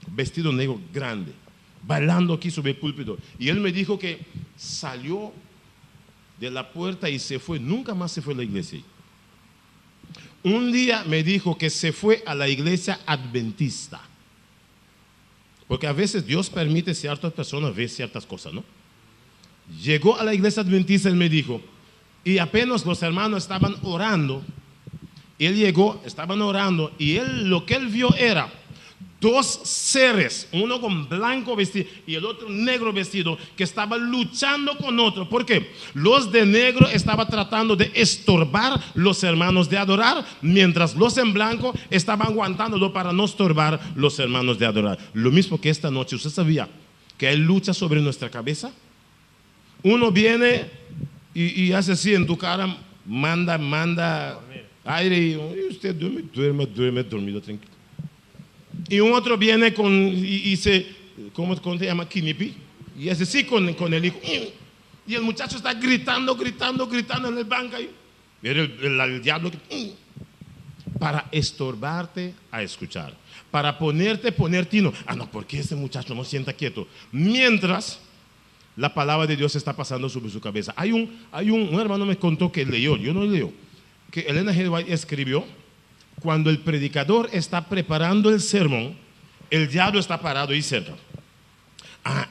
vestido negro grande, bailando aquí sobre el púlpito. Y él me dijo que salió de la puerta y se fue, nunca más se fue a la iglesia. Un día me dijo que se fue a la iglesia adventista, porque a veces Dios permite a ciertas personas ver ciertas cosas, ¿no? Llegó a la iglesia adventista, él me dijo, y apenas los hermanos estaban orando, él llegó, estaban orando, y él, lo que él vio era dos seres, uno con blanco vestido y el otro negro vestido, que estaban luchando con otro. ¿Por qué? Los de negro estaban tratando de estorbar los hermanos de adorar, mientras los en blanco estaban aguantándolo para no estorbar los hermanos de adorar. Lo mismo que esta noche. ¿Usted sabía que hay lucha sobre nuestra cabeza? Uno viene y hace así en tu cara, manda aire y usted duerme dormido tranquilo. Y un otro viene y se, ¿cómo se llama? Kinipi. Y hace así con el hijo. Y el muchacho está gritando en el banco. Y el diablo para estorbarte a escuchar, para poner tino. No, porque ese muchacho no sienta quieto. Mientras la palabra de Dios está pasando sobre su cabeza. Hay un hermano me contó que leyó, yo no leo, que Elena G. White escribió: cuando el predicador está preparando el sermón, el diablo está parado ahí cerca.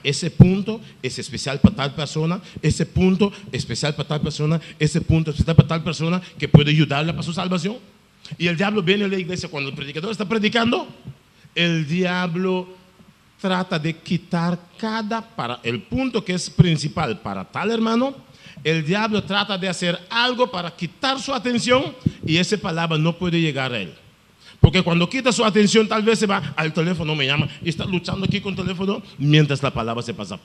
Ese punto es especial para tal persona, ese punto especial para tal persona, ese punto especial para tal persona que puede ayudarle para su salvación. Y el diablo viene a la iglesia cuando el predicador está predicando. El diablo trata de quitar para el punto que es principal para tal hermano. El diablo trata de hacer algo para quitar su atención y esa palabra no puede llegar a él. Porque cuando quita su atención, tal vez se va al teléfono, me llama y está luchando aquí con el teléfono mientras la palabra se pasa.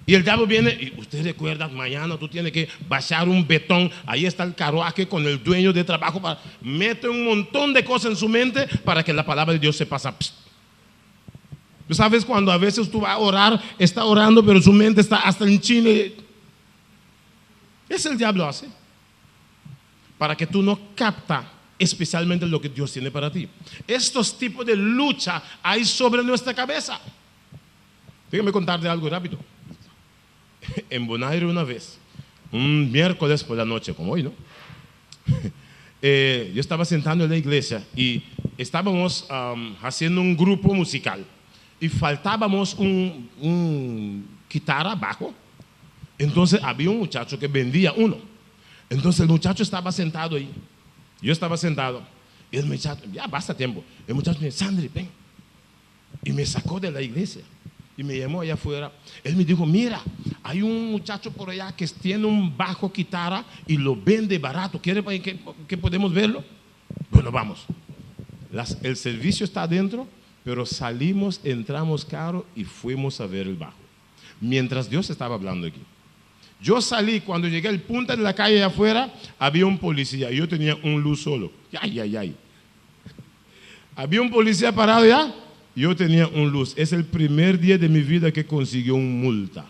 Y el diablo viene y usted recuerda, mañana tú tienes que bajar un betón, ahí está el carruaje con el dueño de trabajo, mete un montón de cosas en su mente para que la palabra de Dios se pasa. Tú sabes cuando a veces tú vas a orar, está orando, pero su mente está hasta en Chile. Eso el diablo hace para que tú no capta especialmente lo que Dios tiene para ti. Estos tipos de lucha hay sobre nuestra cabeza. Déjame contarte algo rápido. En Bonaire una vez, un miércoles por la noche, como hoy, ¿no? Yo estaba sentado en la iglesia y estábamos haciendo un grupo musical. Y faltábamos un guitarra bajo. Entonces había un muchacho que vendía uno. Entonces el muchacho estaba sentado ahí. Yo estaba sentado. Y el muchacho, ya basta tiempo. El muchacho me dijo: Sandri, ven. Y me sacó de la iglesia. Y me llamó allá afuera. Él me dijo: mira, hay un muchacho por allá que tiene un bajo guitarra y lo vende barato. ¿Quiere que podemos verlo? Bueno, vamos. El servicio está adentro. Pero salimos, entramos caro y fuimos a ver el bajo. Mientras Dios estaba hablando aquí. Yo salí, cuando llegué al punta de la calle de afuera, había un policía. Y yo tenía un luz solo. Ay. Había un policía parado ya. Yo tenía un luz. Es el primer día de mi vida que consiguió un multa.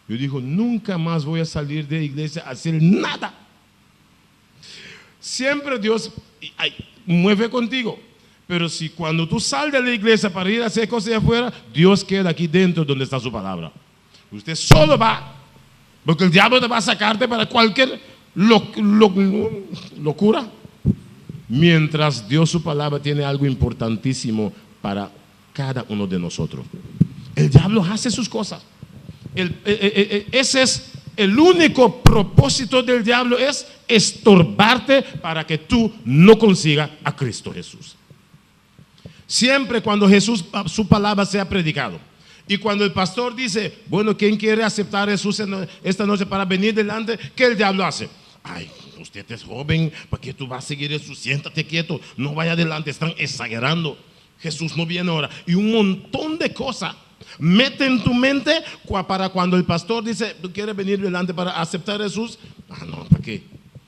Yo dije: nunca más voy a salir de la iglesia a hacer nada. Siempre Dios mueve contigo. Pero si cuando tú sales de la iglesia para ir a hacer cosas de afuera, Dios queda aquí dentro donde está su palabra. Usted solo va, porque el diablo te va a sacarte para cualquier locura. Mientras Dios, su palabra, tiene algo importantísimo para cada uno de nosotros. El diablo hace sus cosas. Ese es el único propósito del diablo, es estorbarte para que tú no consigas a Cristo Jesús. Siempre cuando Jesús, su palabra sea predicado, y cuando el pastor dice: bueno, ¿quién quiere aceptar a Jesús esta noche para venir delante? ¿Qué el diablo hace? Usted es joven, ¿para qué tú vas a seguir Jesús? Siéntate quieto, no vaya adelante, están exagerando. Jesús no viene ahora. Y un montón de cosas Mete en tu mente para cuando el pastor dice, tú quieres venir delante para aceptar a Jesús. No, ¿para qué?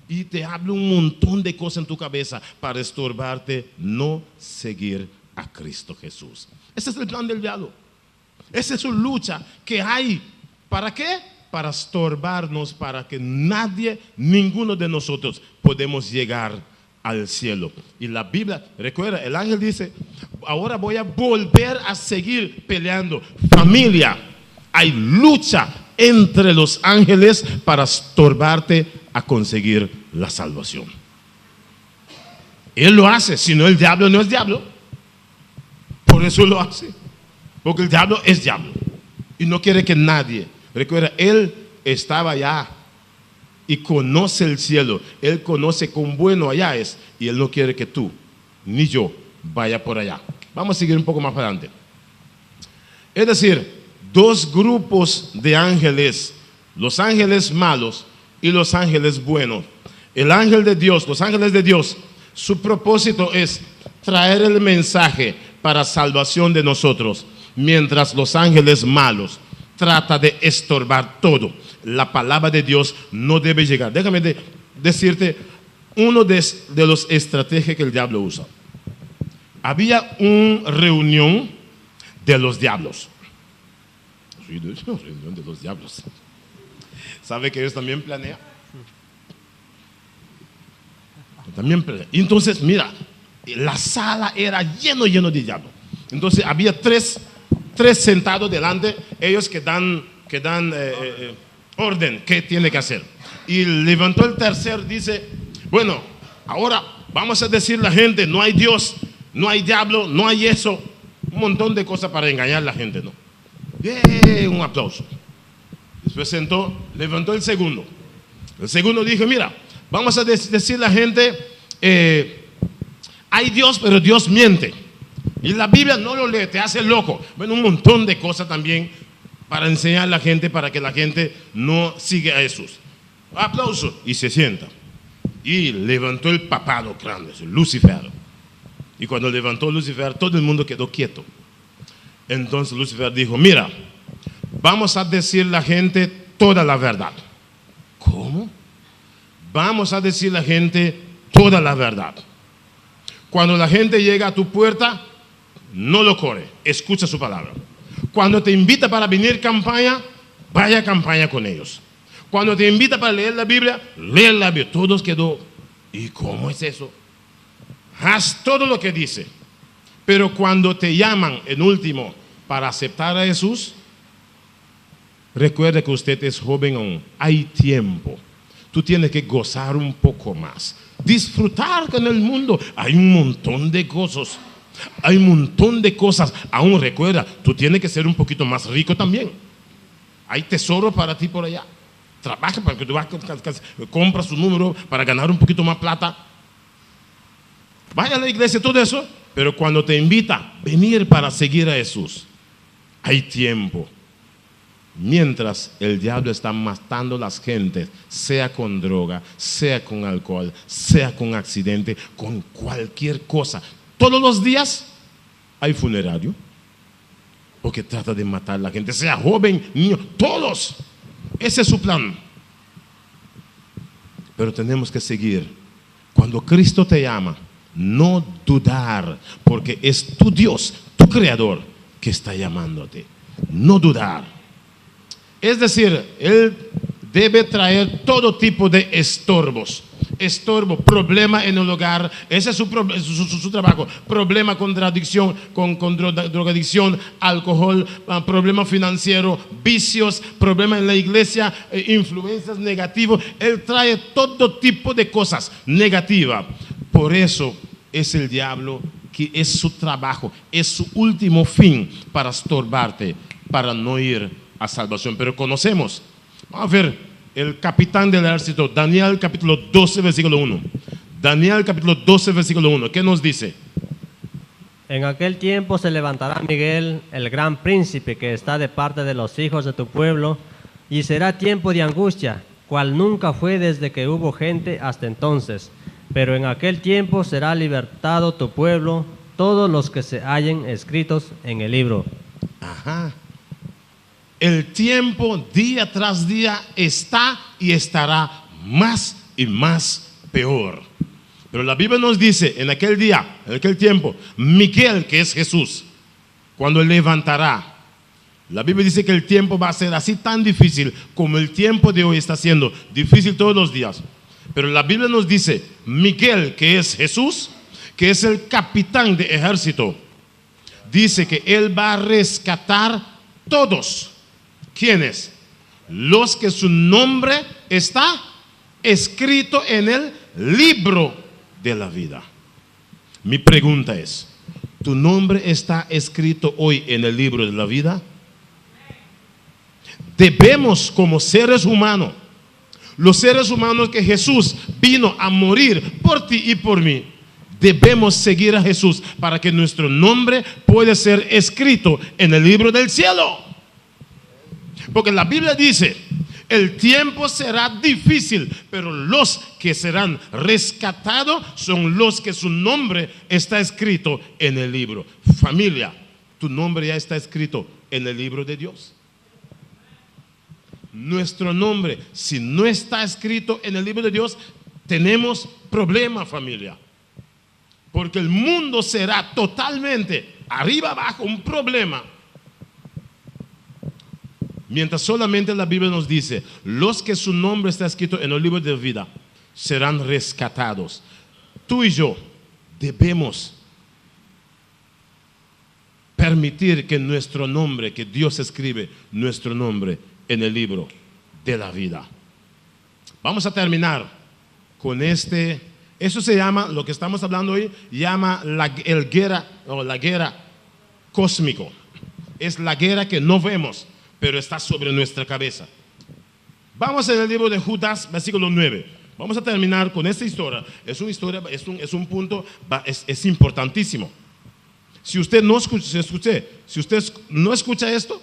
Y te habla un montón de cosas en tu cabeza para estorbarte no seguir a Cristo Jesús. Ese es el plan del diablo. Esa es su lucha que hay. ¿Para qué? Para estorbarnos, para que nadie, ninguno de nosotros podemos llegar al cielo. Y la Biblia, recuerda, el ángel dice, ahora voy a volver a seguir peleando. Familia, hay lucha entre los ángeles para estorbarte a conseguir la salvación. Él lo hace, si no el diablo no es diablo. Por eso lo hace. Porque el diablo es diablo. Y no quiere que nadie. Recuerda, él estaba allá y conoce el cielo. Él conoce cuán bueno allá es. Y él no quiere que tú, ni yo, vaya por allá. Vamos a seguir un poco más adelante. Es decir, dos grupos de ángeles. Los ángeles malos y los ángeles buenos. El ángel de Dios, los ángeles de Dios, su propósito es traer el mensaje para salvación de nosotros. Mientras los ángeles malos trata de estorbar todo. La palabra de Dios no debe llegar. Déjame decirte uno de los estrategias que el diablo usa. Había una reunión de los diablos. Reunión de los diablos. ¿Sabe que ellos también planean? También planean. Y entonces, mira, la sala era lleno de diablos. Entonces había tres sentados delante, ellos que dan orden, qué tiene que hacer. Y levantó el tercer, dice, bueno, ahora vamos a decir a la gente, no hay Dios, no hay diablo, no hay eso. Un montón de cosas para engañar a la gente, ¿no? Un aplauso. Después levantó el segundo. El segundo dijo, mira, vamos a decir a la gente, hay Dios, pero Dios miente. Y la Biblia no lo lee, te hace loco. Bueno, un montón de cosas también para enseñar a la gente, para que la gente no siga a Jesús. Aplauso. Y se sienta. Y levantó el papado grande, Lucifer. Y cuando levantó Lucifer, todo el mundo quedó quieto. Entonces Lucifer dijo, mira, vamos a decir a la gente toda la verdad. ¿Cómo? Vamos a decir a la gente toda la verdad. Cuando la gente llega a tu puerta, no lo corre, escucha su palabra. Cuando te invita para venir campaña, vaya a campaña con ellos. Cuando te invita para leer la Biblia, lee la Biblia. Todos quedó, ¿y cómo es eso? Haz todo lo que dice. Pero cuando te llaman en último para aceptar a Jesús, recuerde que usted es joven aún, hay tiempo. Tú tienes que gozar un poco más, disfrutar con el mundo. Hay un montón de gozos, hay un montón de cosas. Aún recuerda, tú tienes que ser un poquito más rico también. Hay tesoro para ti por allá. Trabaja para que tú compras su número para ganar un poquito más plata. Vaya a la iglesia, todo eso. Pero cuando te invita a venir para seguir a Jesús, hay tiempo. Mientras el diablo está matando a las gentes, sea con droga, sea con alcohol, sea con accidente, con cualquier cosa. Todos los días hay funerario, porque trata de matar a la gente, sea joven, niño, todos. Ese es su plan. Pero tenemos que seguir. Cuando Cristo te llama, no dudar, porque es tu Dios, tu Creador, que está llamándote. No dudar. Es decir, Él debe traer todo tipo de estorbos. Estorbo, problema en el hogar, ese es su trabajo. Problema con adicción, con drogadicción, alcohol, problema financiero, vicios, problema en la iglesia, influencias negativas. Él trae todo tipo de cosas negativas. Por eso es el diablo, que es su trabajo, es su último fin para estorbarte, para no ir a salvación. Pero conocemos, vamos a ver el capitán del ejército, Daniel capítulo 12 versículo 1. Daniel capítulo 12 versículo 1, ¿qué nos dice? En aquel tiempo se levantará Miguel, el gran príncipe que está de parte de los hijos de tu pueblo, y será tiempo de angustia, cual nunca fue desde que hubo gente hasta entonces. Pero en aquel tiempo será libertado tu pueblo, todos los que se hallen escritos en el libro. Ajá. El tiempo día tras día está y estará más y más peor. Pero la Biblia nos dice en aquel día, en aquel tiempo, Miguel, que es Jesús, cuando él levantará. La Biblia dice que el tiempo va a ser así tan difícil como el tiempo de hoy está siendo difícil todos los días. Pero la Biblia nos dice, Miguel, que es Jesús, que es el capitán de ejército, dice que él va a rescatar todos. ¿Quiénes? Los que su nombre está escrito en el libro de la vida. Mi pregunta es, ¿tu nombre está escrito hoy en el libro de la vida? Debemos, como seres humanos, los seres humanos que Jesús vino a morir por ti y por mí, debemos seguir a Jesús para que nuestro nombre pueda ser escrito en el libro del cielo. Porque la Biblia dice, el tiempo será difícil, pero los que serán rescatados son los que su nombre está escrito en el libro. Familia, tu nombre ya está escrito en el libro de Dios. Nuestro nombre, si no está escrito en el libro de Dios, tenemos problema, familia. Porque el mundo será totalmente arriba abajo un problema. Mientras solamente la Biblia nos dice, los que su nombre está escrito en el libro de vida serán rescatados. Tú y yo debemos permitir que nuestro nombre, que Dios escribe nuestro nombre en el libro de la vida. Vamos a terminar con eso se llama, lo que estamos hablando hoy, llama la guerra cósmico. Es la guerra que no vemos, pero está sobre nuestra cabeza. Vamos en el libro de Judas, versículo 9. Vamos a terminar con esta historia. Es una historia, es un punto, es importantísimo. Si usted no escucha esto,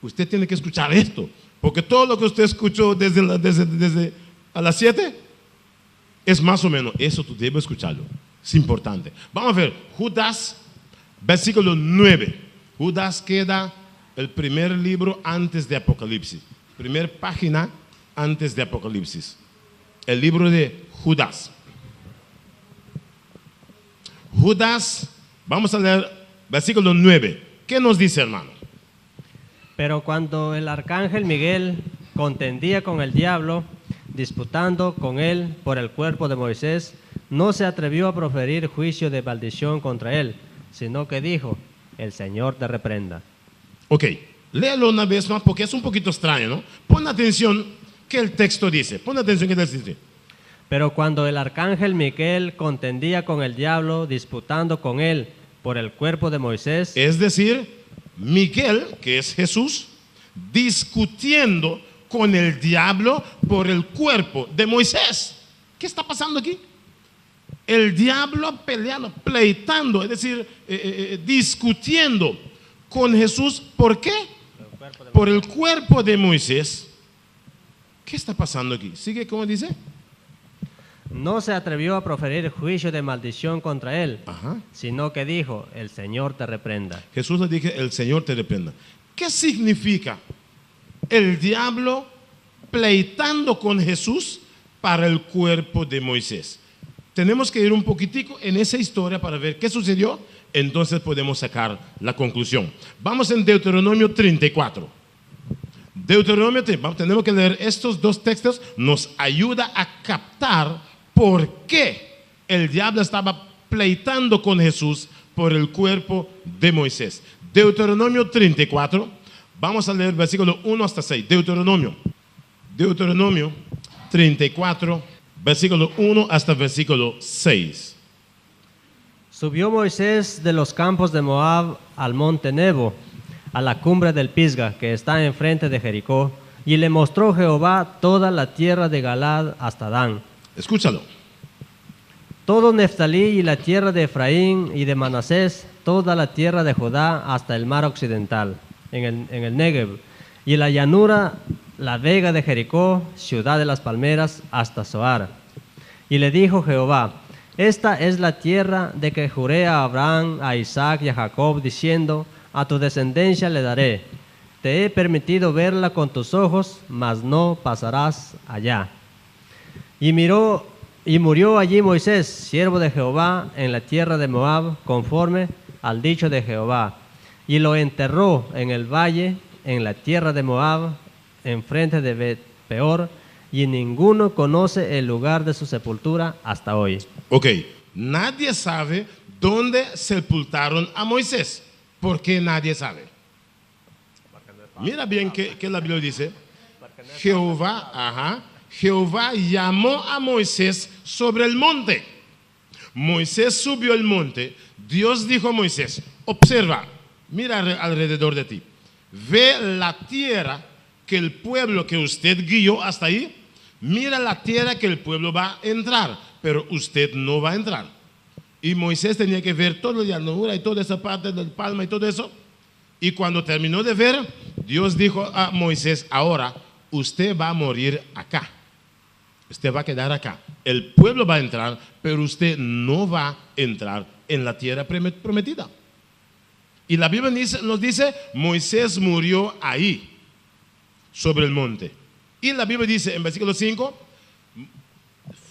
usted tiene que escuchar esto. Porque todo lo que usted escuchó desde a las 7 es más o menos eso, tú debes escucharlo. Es importante. Vamos a ver, Judas, versículo 9. Judas queda el primer libro antes de Apocalipsis. Primera página antes de Apocalipsis. El libro de Judas. Judas, vamos a leer versículo 9. ¿Qué nos dice, hermano? Pero cuando el arcángel Miguel contendía con el diablo, disputando con él por el cuerpo de Moisés, no se atrevió a proferir juicio de maldición contra él, sino que dijo, el Señor te reprenda. Ok, léalo una vez más porque es un poquito extraño, ¿no? Pon atención que el texto dice. Pon atención que el texto dice. Pero cuando el arcángel Miguel contendía con el diablo, disputando con él por el cuerpo de Moisés. Es decir, Miguel, que es Jesús, discutiendo con el diablo por el cuerpo de Moisés. ¿Qué está pasando aquí? El diablo peleando, pleitando, es decir, discutiendo con Jesús. ¿Por qué? Por el cuerpo de Moisés. ¿Qué está pasando aquí? ¿Sigue como dice? No se atrevió a proferir juicio de maldición contra él, sino que dijo, el Señor te reprenda. Jesús le dijo, el Señor te reprenda. ¿Qué significa el diablo pleitando con Jesús para el cuerpo de Moisés? Tenemos que ir un poquitico en esa historia para ver qué sucedió, entonces podemos sacar la conclusión. Vamos en Deuteronomio 34. Deuteronomio 34, tenemos que leer estos dos textos, nos ayuda a captar por qué el diablo estaba pleitando con Jesús por el cuerpo de Moisés. Deuteronomio 34, vamos a leer versículo 1 hasta 6. Deuteronomio 34, versículo 1 hasta versículo 6. Subió Moisés de los campos de Moab al monte Nebo, a la cumbre del Pisga, que está enfrente de Jericó, y le mostró Jehová toda la tierra de Galaad hasta Dan. Escúchalo. Todo Neftalí y la tierra de Efraín y de Manasés, toda la tierra de Judá hasta el mar occidental, en el Negev, y la llanura, la vega de Jericó, ciudad de las palmeras, hasta Zoar. Y le dijo Jehová, esta es la tierra de que juré a Abraham, a Isaac y a Jacob, diciendo, a tu descendencia le daré. Te he permitido verla con tus ojos, mas no pasarás allá. Y murió allí Moisés, siervo de Jehová, en la tierra de Moab, conforme al dicho de Jehová. Y lo enterró en el valle, en la tierra de Moab, enfrente de Bet-peor, y ninguno conoce el lugar de su sepultura hasta hoy. Ok, nadie sabe dónde sepultaron a Moisés. ¿Por qué nadie sabe? Mira bien que la Biblia dice. Jehová llamó a Moisés sobre el monte. Moisés subió el monte. Dios dijo a Moisés, observa, mira alrededor de ti. Ve la tierra que el pueblo que usted guió hasta ahí. Mira la tierra que el pueblo va a entrar, pero usted no va a entrar. Y Moisés tenía que ver toda la llanura y toda esa parte del palma y todo eso. Y cuando terminó de ver, Dios dijo a Moisés, ahora usted va a morir acá. Usted va a quedar acá. El pueblo va a entrar, pero usted no va a entrar en la tierra prometida. Y la Biblia nos dice, Moisés murió ahí, sobre el monte. Y la Biblia dice en versículo 5,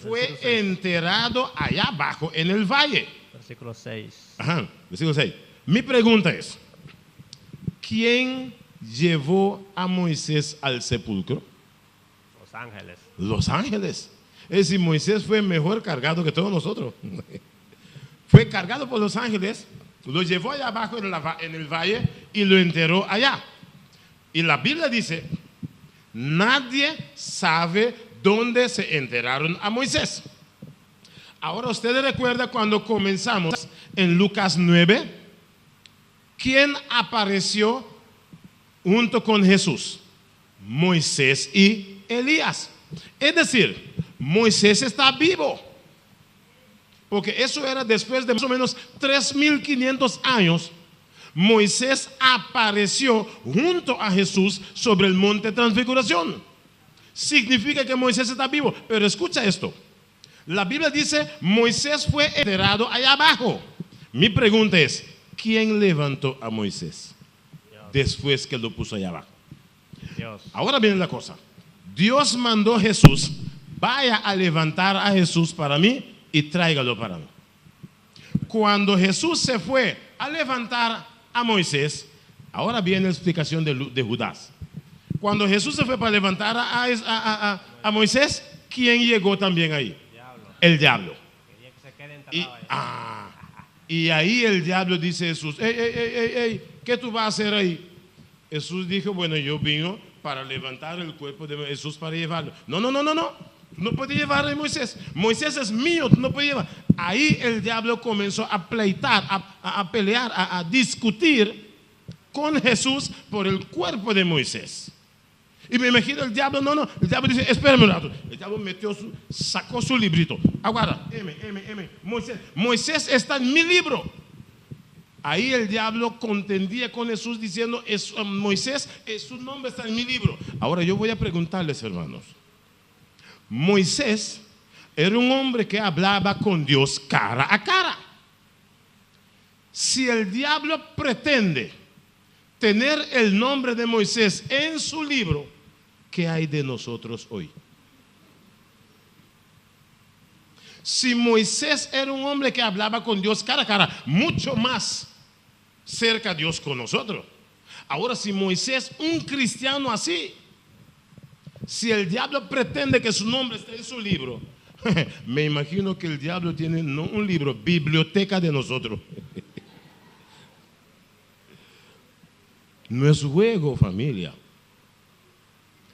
fue enterrado allá abajo en el valle. Versículo 6. Ajá, versículo 6. Mi pregunta es, ¿quién llevó a Moisés al sepulcro? Los ángeles. Los ángeles. Es decir, Moisés fue mejor cargado que todos nosotros. Fue cargado por los ángeles, lo llevó allá abajo en el valle y lo enterró allá. Y la Biblia dice, nadie sabe dónde se enterraron a Moisés. Ahora ustedes recuerdan cuando comenzamos en Lucas 9, ¿quién apareció junto con Jesús? Moisés y Elías. Es decir, Moisés está vivo. Porque eso era después de más o menos 3.500 años. Moisés apareció junto a Jesús sobre el monte de Transfiguración. Significa que Moisés está vivo. Pero escucha esto. La Biblia dice, Moisés fue enterrado allá abajo. Mi pregunta es, ¿quién levantó a Moisés después que lo puso allá abajo? Dios. Ahora viene la cosa. Dios mandó a Jesús, vaya a levantar a Jesús para mí y tráigalo para mí. Cuando Jesús se fue a levantar a Moisés, ahora viene la explicación de Judas. Cuando Jesús se fue para levantar a Moisés, ¿quién llegó también ahí? El diablo. Quería que se quede enterrado allá. Y ahí el diablo dice a Jesús, ey, ¿qué tú vas a hacer ahí? Jesús dijo, bueno, yo vino para levantar el cuerpo de Jesús para llevarlo. No puede llevar a Moisés. Moisés es mío, no puede llevar. Ahí el diablo comenzó a pleitar, a pelear, a discutir con Jesús por el cuerpo de Moisés. Y me imagino el diablo, el diablo dice, espérame un rato. El diablo sacó su librito. Aguarda, Moisés está en mi libro. Ahí el diablo contendía con Jesús diciendo, Moisés, su nombre está en mi libro. Ahora yo voy a preguntarles, hermanos. Moisés era un hombre que hablaba con Dios cara a cara. Si el diablo pretende tener el nombre de Moisés en su libro, ¿qué hay de nosotros hoy? Si Moisés era un hombre que hablaba con Dios cara a cara, mucho más cerca a Dios con nosotros. Ahora, si Moisés, un cristiano así, si el diablo pretende que su nombre esté en su libro, me imagino que el diablo tiene no un libro, biblioteca de nosotros. No es juego, familia.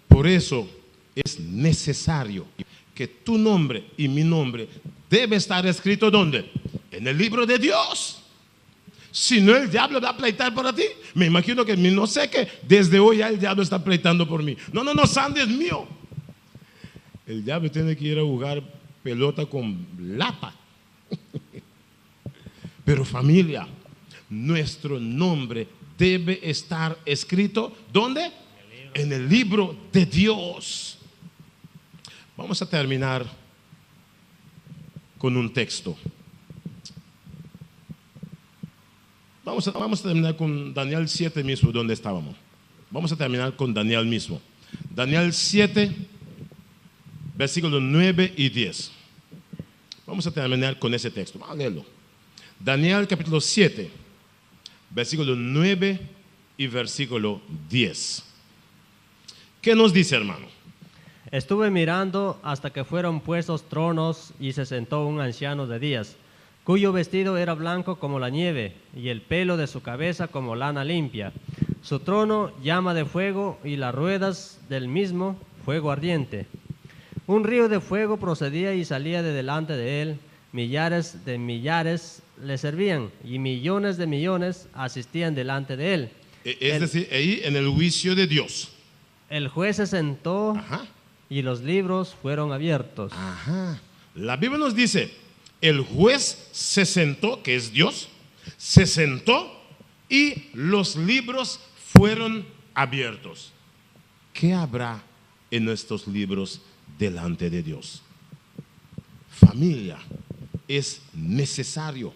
Por eso es necesario que tu nombre y mi nombre debe estar escrito ¿dónde? En el libro de Dios. Si no, el diablo va a pleitar por ti. Me imagino que no sé que desde hoy ya el diablo está pleitando por mí. No, Sandy es mío. El diablo tiene que ir a jugar pelota con lata. Pero familia, nuestro nombre debe estar escrito ¿dónde? En el libro de Dios. Vamos a terminar con un texto. Vamos a terminar con Daniel 7 mismo, donde estábamos. Vamos a terminar con Daniel mismo. Daniel 7, versículos 9 y 10. Vamos a terminar con ese texto. Vamos a leerlo. Daniel capítulo 7, versículo 9 y versículo 10. ¿Qué nos dice, hermano? Estuve mirando hasta que fueron puestos tronos y se sentó un anciano de días, cuyo vestido era blanco como la nieve y el pelo de su cabeza como lana limpia. Su trono llama de fuego y las ruedas del mismo fuego ardiente. Un río de fuego procedía y salía de delante de él. Millares de millares le servían y millones de millones asistían delante de él. Es decir, ahí en el juicio de Dios. El juez se sentó. Ajá. Y los libros fueron abiertos. Ajá. La Biblia nos dice, el juez se sentó, que es Dios, se sentó y los libros fueron abiertos. ¿Qué habrá en estos libros delante de Dios? Familia, es necesario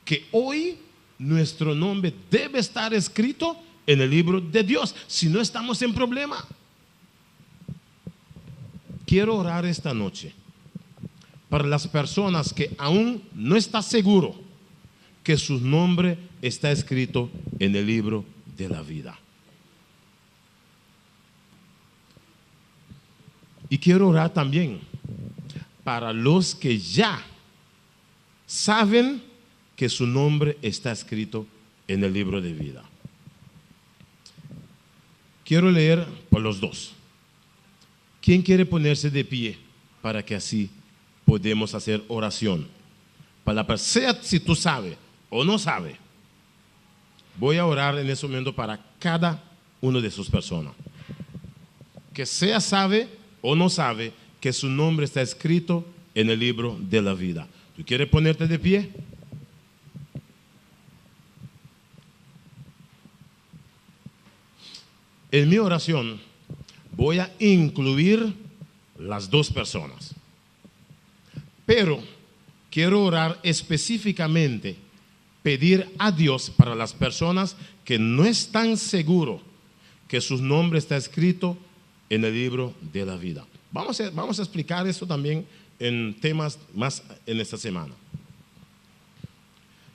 que hoy nuestro nombre debe estar escrito en el libro de Dios, si no estamos en problema. Quiero orar esta noche para las personas que aún no están seguros que su nombre está escrito en el libro de la vida. Y quiero orar también para los que ya saben que su nombre está escrito en el libro de vida. Quiero leer por los dos. ¿Quién quiere ponerse de pie para que así podamos hacer oración? Sea si tú sabes o no sabes, voy a orar en ese momento para cada una de sus personas. Que sea sabe o no sabe que su nombre está escrito en el libro de la vida. ¿Tú quieres ponerte de pie? En mi oración voy a incluir las dos personas. Pero quiero orar específicamente, pedir a Dios para las personas que no están seguros que su nombre está escrito en el libro de la vida. Vamos a explicar eso también en temas más en esta semana.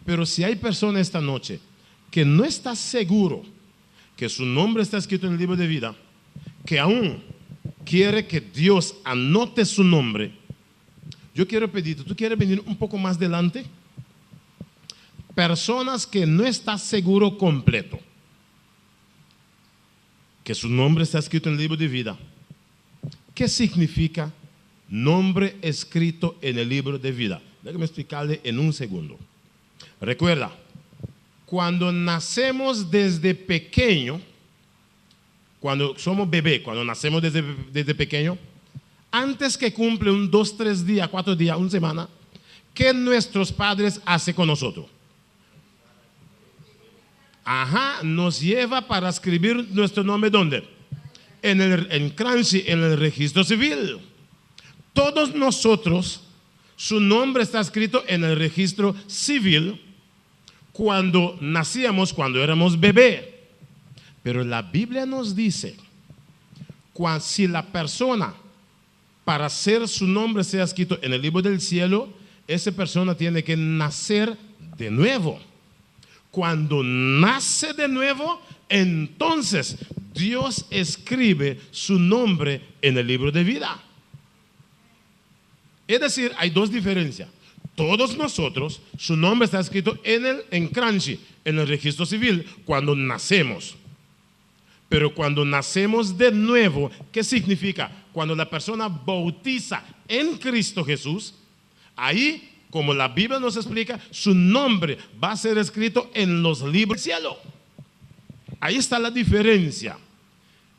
Pero si hay personas esta noche que no está seguro que su nombre está escrito en el libro de vida, que aún quiere que Dios anote su nombre, yo quiero pedirte, ¿tú quieres venir un poco más adelante? Personas que no están seguro completo que su nombre está escrito en el libro de vida. ¿Qué significa nombre escrito en el libro de vida? Déjame explicarle en un segundo. Recuerda, cuando nacemos desde pequeño, cuando somos bebé, cuando nacemos desde pequeño, antes que cumple un 2, 3 días, 4 días, una semana, ¿qué nuestros padres hacen con nosotros? Ajá, nos lleva para escribir nuestro nombre, ¿dónde? En Cranchi, en el registro civil. Todos nosotros, su nombre está escrito en el registro civil cuando nacíamos, cuando éramos bebé. Pero la Biblia nos dice, si la persona, para hacer su nombre sea escrito en el libro del cielo, esa persona tiene que nacer de nuevo. Cuando nace de nuevo, entonces Dios escribe su nombre en el libro de vida. Es decir, hay dos diferencias. Todos nosotros, su nombre está escrito en Cranchi, en el registro civil, cuando nacemos. Pero cuando nacemos de nuevo, ¿qué significa? Cuando la persona bautiza en Cristo Jesús, ahí, como la Biblia nos explica, su nombre va a ser escrito en los libros del cielo. Ahí está la diferencia.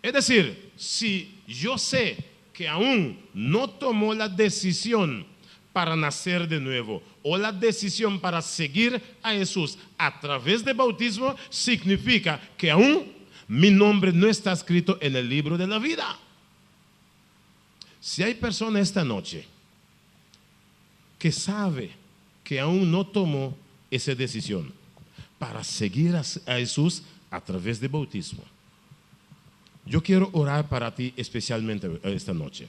Es decir, si yo sé que aún no tomó la decisión para nacer de nuevo o la decisión para seguir a Jesús a través del bautismo, significa que aún mi nombre no está escrito en el libro de la vida. Si hay personas esta noche que sabe que aún no tomó esa decisión, para seguir a Jesús a través del bautismo. Yo quiero orar para ti especialmente esta noche.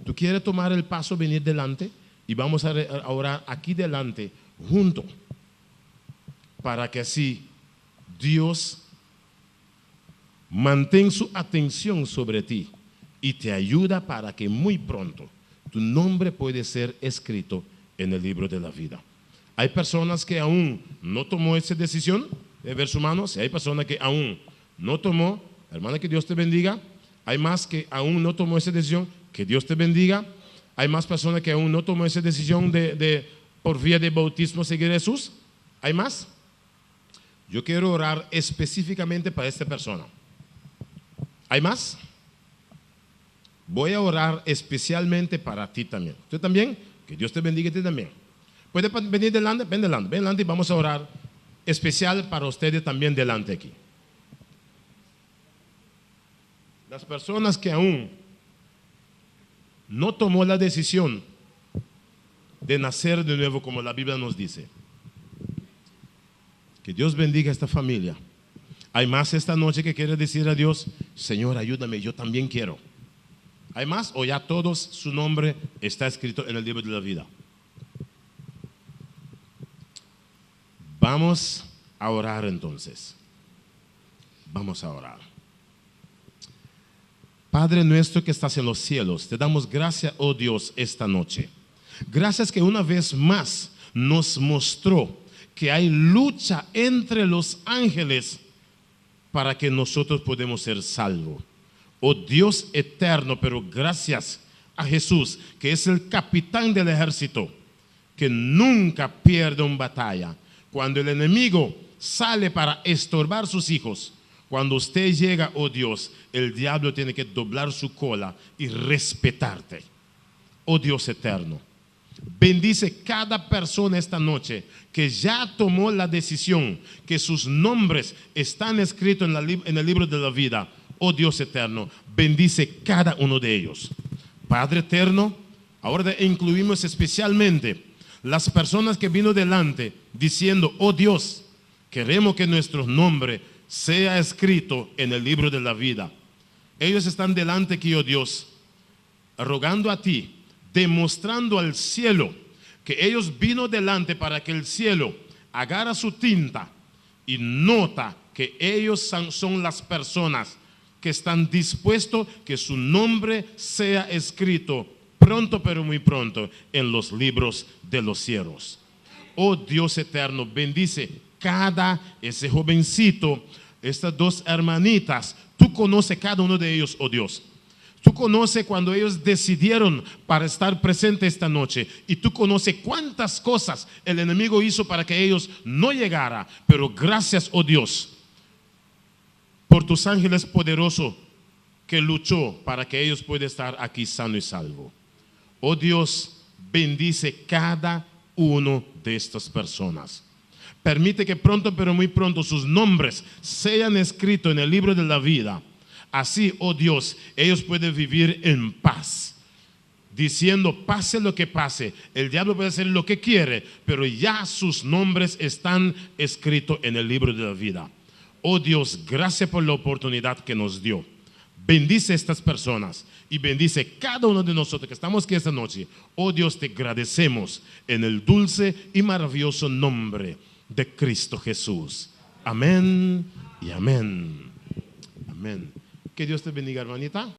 ¿Tú quieres tomar el paso, venir delante? Y vamos a orar aquí delante, juntos, para que así Dios mantenga su atención sobre ti y te ayuda para que muy pronto tu nombre puede ser escrito en el libro de la vida. Hay personas que aún no tomó esa decisión de ver su mano. Si hay personas que aún no tomó, hermana, que Dios te bendiga. Hay más que aún no tomó esa decisión, que Dios te bendiga. Hay más personas que aún no tomó esa decisión de por vía de bautismo seguir a Jesús. ¿Hay más? Yo quiero orar específicamente para esta persona. ¿Hay más? Voy a orar especialmente para ti también. ¿Usted también? Que Dios te bendiga a ti también. ¿Puede venir delante? Ven delante y vamos a orar especial para ustedes también delante aquí. Las personas que aún no tomó la decisión de nacer de nuevo, como la Biblia nos dice. Que Dios bendiga a esta familia. Hay más esta noche que quiere decir a Dios: Señor, ayúdame, yo también quiero. ¿Hay más? ¿O ya todos su nombre está escrito en el libro de la vida? Vamos a orar entonces. Vamos a orar. Padre nuestro que estás en los cielos, te damos gracias, oh Dios, esta noche. Gracias que una vez más nos mostró que hay lucha entre los ángeles para que nosotros podamos ser salvos. Oh Dios eterno, pero gracias a Jesús, que es el capitán del ejército, que nunca pierde una batalla. Cuando el enemigo sale para estorbar sus hijos, cuando usted llega, oh Dios, el diablo tiene que doblar su cola y respetarte. Oh Dios eterno, bendice cada persona esta noche que ya tomó la decisión, que sus nombres están escritos en el libro de la vida. Oh Dios eterno, bendice cada uno de ellos. Padre eterno, ahora incluimos especialmente las personas que vino delante diciendo: oh Dios, queremos que nuestro nombre sea escrito en el libro de la vida. Ellos están delante aquí, oh Dios, rogando a ti, demostrando al cielo que ellos vino delante para que el cielo agarra su tinta y nota que ellos son las personas que están dispuestos que su nombre sea escrito pronto, pero muy pronto, en los libros de los cielos. Oh Dios eterno, bendice ese jovencito, estas dos hermanitas. Tú conoces cada uno de ellos, oh Dios. Tú conoces cuando ellos decidieron para estar presentes esta noche, y tú conoces cuántas cosas el enemigo hizo para que ellos no llegaran. Pero gracias, oh Dios, por tus ángeles poderosos que luchó para que ellos puedan estar aquí sano y salvo. Oh Dios, bendice cada uno de estas personas. Permite que pronto, pero muy pronto, sus nombres sean escritos en el libro de la vida. Así, oh Dios, ellos pueden vivir en paz, diciendo: pase lo que pase, el diablo puede hacer lo que quiere, pero ya sus nombres están escritos en el libro de la vida. Oh Dios, gracias por la oportunidad que nos dio. Bendice a estas personas y bendice cada uno de nosotros que estamos aquí esta noche. Oh Dios, te agradecemos en el dulce y maravilloso nombre de Cristo Jesús. Amén y amén. Amén. Que Dios te bendiga, hermanita.